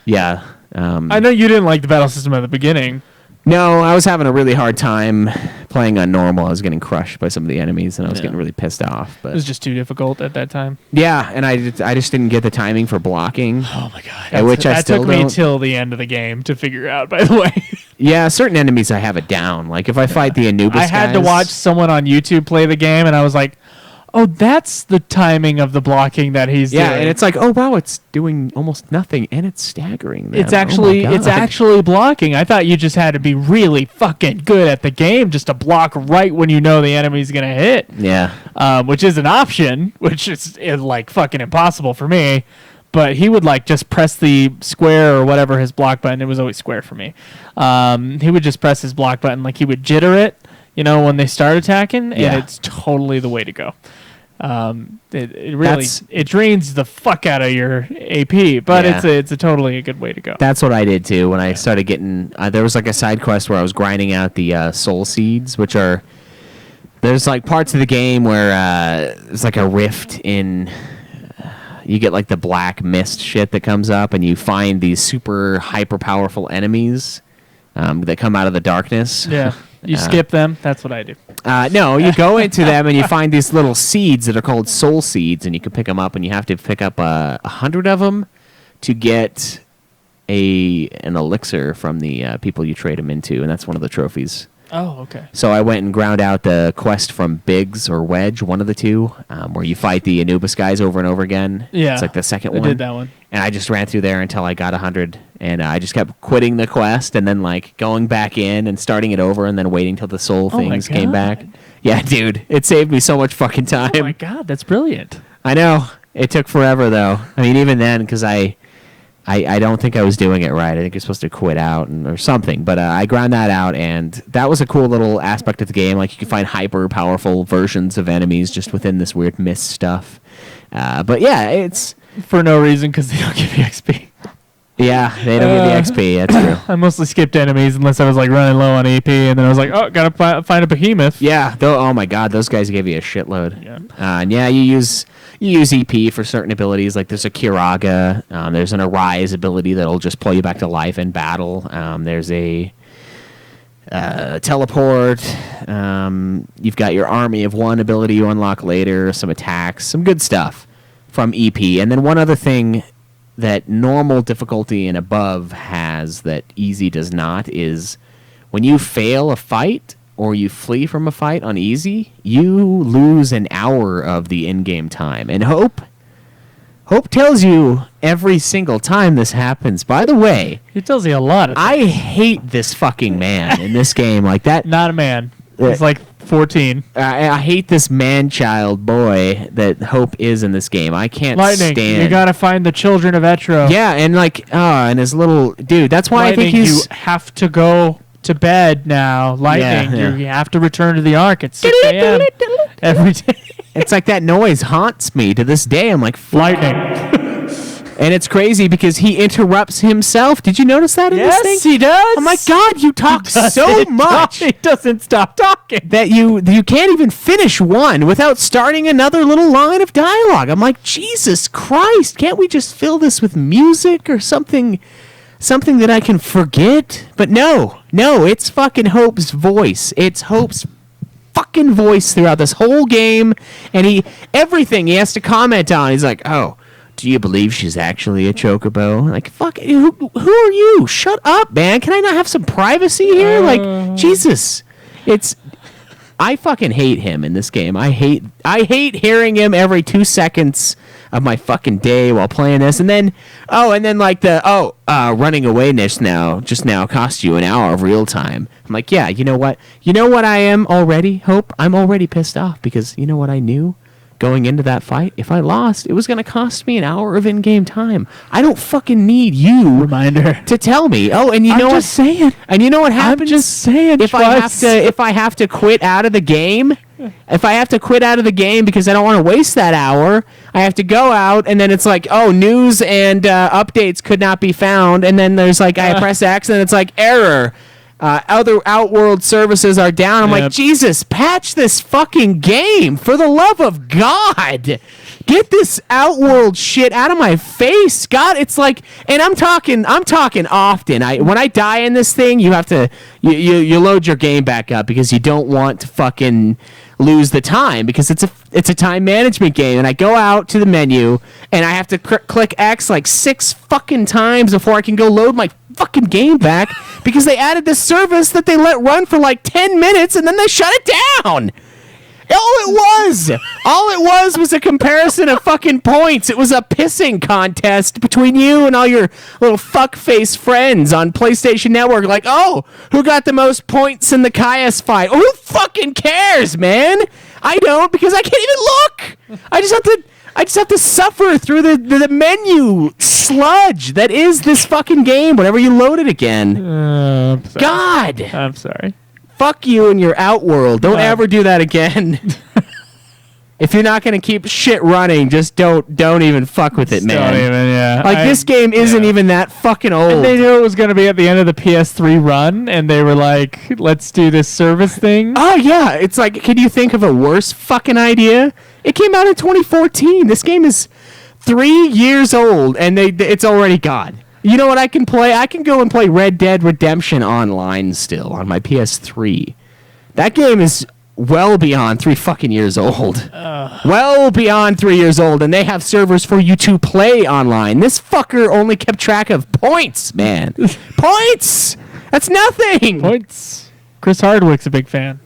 Yeah. I know you didn't like the battle system at the beginning. No, I was having a really hard time playing on normal. I was getting crushed by some of the enemies, and I was getting really pissed off. But it was just too difficult at that time. Yeah, and I just didn't get the timing for blocking. Oh my god! That took me till the end of the game to figure out. By the way. Yeah, certain enemies I have it down. Like if I fight the Anubis I had to guys, watch someone on YouTube play the game, and I was like, oh, that's the timing of the blocking that he's doing. Yeah, and it's like, oh wow, it's doing almost nothing, and it's staggering them. It's actually blocking. I thought you just had to be really fucking good at the game just to block right when you know the enemy's gonna hit. Yeah. Which is an option, which is like fucking impossible for me. but he would like just press the square or whatever his block button. It was always square for me. He would just press his block button, like he would jitter it, when they start attacking, and it's totally the way to go. It really it drains the fuck out of your AP, but it's a totally a good way to go. That's what I did too when I started getting. There was like a side quest where I was grinding out the soul seeds, which are there's like parts of the game where there's like a rift in. You get like the black mist shit that comes up, and you find these super hyper powerful enemies that come out of the darkness. Yeah. You skip them. That's what I do. No, you go into them and you find these little seeds that are called soul seeds, and you can pick them up, and you have to pick up 100 of them to get an elixir from the people you trade them into, and that's one of the trophies. Oh, okay. So I went and ground out the quest from Biggs or Wedge, one of the two, where you fight the Anubis guys over and over again. Yeah. It's like the second one. I did that one. And I just ran through there until I got 100, and I just kept quitting the quest and then like going back in and starting it over and then waiting till the soul things came back. Yeah, dude, it saved me so much fucking time. Oh my god, that's brilliant. I know. It took forever though. I mean, even then, because I don't think I was doing it right. I think you're supposed to quit out or something. But I ground that out, and that was a cool little aspect of the game. Like, you can find hyper powerful versions of enemies just within this weird mist stuff. But yeah, it's for no reason because they don't give you XP. Yeah, they don't give you XP. That's true. I mostly skipped enemies unless I was like running low on AP, and then I was like, oh, gotta find a behemoth. Yeah. Oh my god, those guys give you a shitload. Yeah. And yeah, you use EP for certain abilities. Like there's a Kiraga. There's an Arise ability that'll just pull you back to life in battle. There's a teleport. You've got your Army of One ability you unlock later. Some attacks. Some good stuff from EP. And then one other thing that normal difficulty and above has that easy does not is when you fail a fight or you flee from a fight on easy, you lose an hour of the in-game time. And Hope tells you every single time this happens. By the way, he tells you a lot of things. I hate this fucking man in this game like that. Not a man. He's like 14. I hate this man-child boy that Hope is in this game. I can't Lightning, stand. you gotta find the children of Etro. Yeah, and like, and his little dude. That's why Lightning, I think you have to go to bed now. Lightning, Yeah. you have to return to the Ark at 6 a.m. every day. It's like that noise haunts me to this day. I'm like, Lightning. and it's crazy because he interrupts himself. Did you notice that in this thing? Yes, he does. Oh my God, you talk so much He doesn't stop talking. that you can't even finish one without starting another little line of dialogue. I'm like, Jesus Christ, can't we just fill this with music or something that I can forget? But no, it's fucking Hope's voice. It's Hope's fucking voice throughout this whole game, and everything he has to comment on. He's like, oh, do you believe she's actually a chocobo? Like, fuck, who are you? Shut up, man. Can I not have some privacy here? Like, Jesus. I fucking hate him in this game. I hate hearing him every 2 seconds of my fucking day while playing this. And then like running away just now cost you an hour of real time. I'm like, yeah, you know what? You know what I am already, Hope? I'm already pissed off because you know what I knew? Going into that fight, if I lost, it was going to cost me an hour of in-game time. I don't fucking need you Reminder to tell me. Oh, and I'm just saying. And you know what happens? I'm just saying. If I have to quit out of the game, because I don't want to waste that hour, I have to go out, and then it's like, oh, news and updates could not be found, and then there's like I press X, and it's like error. Other Outworld services are down. I'm like, Jesus, patch this fucking game for the love of God. Get this Outworld shit out of my face. God, it's like, and I'm talking often. When I die in this thing, you have to you load your game back up because you don't want to fucking lose the time because it's a time management game. And I go out to the menu and I have to click X like 6 fucking times before I can go load my fucking game back because they added this service that they let run for like 10 minutes and then they shut it down. All it was a comparison of fucking points. It was a pissing contest between you and all your little fuckface friends on PlayStation Network. Like, oh, who got the most points in the Caius fight? Oh, who fucking cares, man? I don't because I can't even look. I just have to suffer through the menu sludge that is this fucking game whenever you load it again. I'm sorry. God! I'm sorry. Fuck you and your Outworld. Don't ever do that again. If you're not gonna keep shit running, just don't even fuck with it, man. Don't even, yeah. Like, this game isn't even that fucking old. And they knew it was going to be at the end of the PS3 run, and they were like, let's do this service thing. Oh, yeah. It's like, can you think of a worse fucking idea? It came out in 2014. This game is 3 years old, and it's already gone. You know what I can play? I can go and play Red Dead Redemption online still on my PS3. That game is well beyond 3 fucking years old. Well beyond 3 years old, and they have servers for you to play online. This fucker only kept track of points, man. Points! That's nothing! Points. Chris Hardwick's a big fan.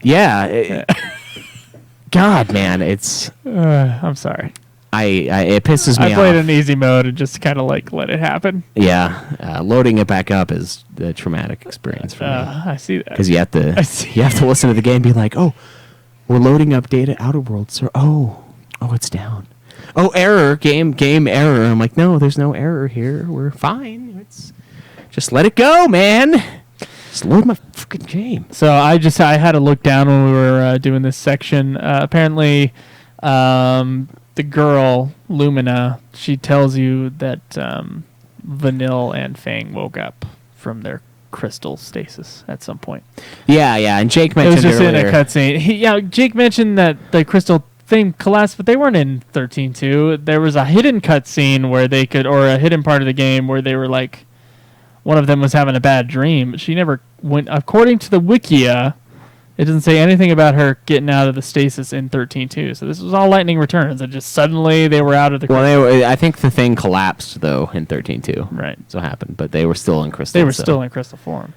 Yeah. God, man, it's... I'm sorry. It pisses me off. I played in easy mode and just kind of like let it happen. Yeah, loading it back up is the traumatic experience for me. I see that. Because you have to listen to the game and be like, oh, we're loading up data Outer Worlds. So, oh, it's down. Oh, error, game error. I'm like, no, there's no error here. We're fine. Just let it go, man. Just load my fucking game. So I had to look down when we were doing this section. Apparently, the girl, Lumina, she tells you that Vanille and Fang woke up from their crystal stasis at some point. Yeah, and Jake mentioned it was just earlier. in a cutscene. Jake mentioned that the crystal thing collapsed, but they weren't in 13.2. There was a hidden cutscene where they could, or a hidden part of the game where they were like, one of them was having a bad dream. But she never went, according to the Wikia, it doesn't say anything about her getting out of the stasis in 13.2. So this was all Lightning Returns, and just suddenly they were out of the crystal. Well, I think the thing collapsed, though, in 13.2. Right. So it happened, but they were still in crystal. They were still in crystal form.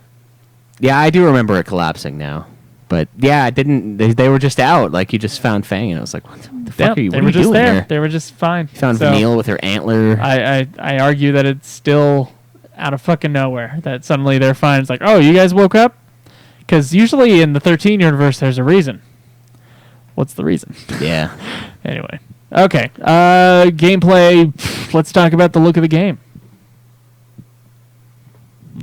Yeah, I do remember it collapsing now. But, yeah, it didn't... They were just out. Like, you just found Fang, and I was like, what the fuck are you, what are you doing there? They were just fine. You found Vanille with her antler. I argue that it's still out of fucking nowhere. That suddenly they're fine. It's like, oh, you guys woke up? Because usually in the 13 universe, there's a reason. What's the reason? Yeah. Anyway. Okay. Gameplay. Let's talk about the look of the game.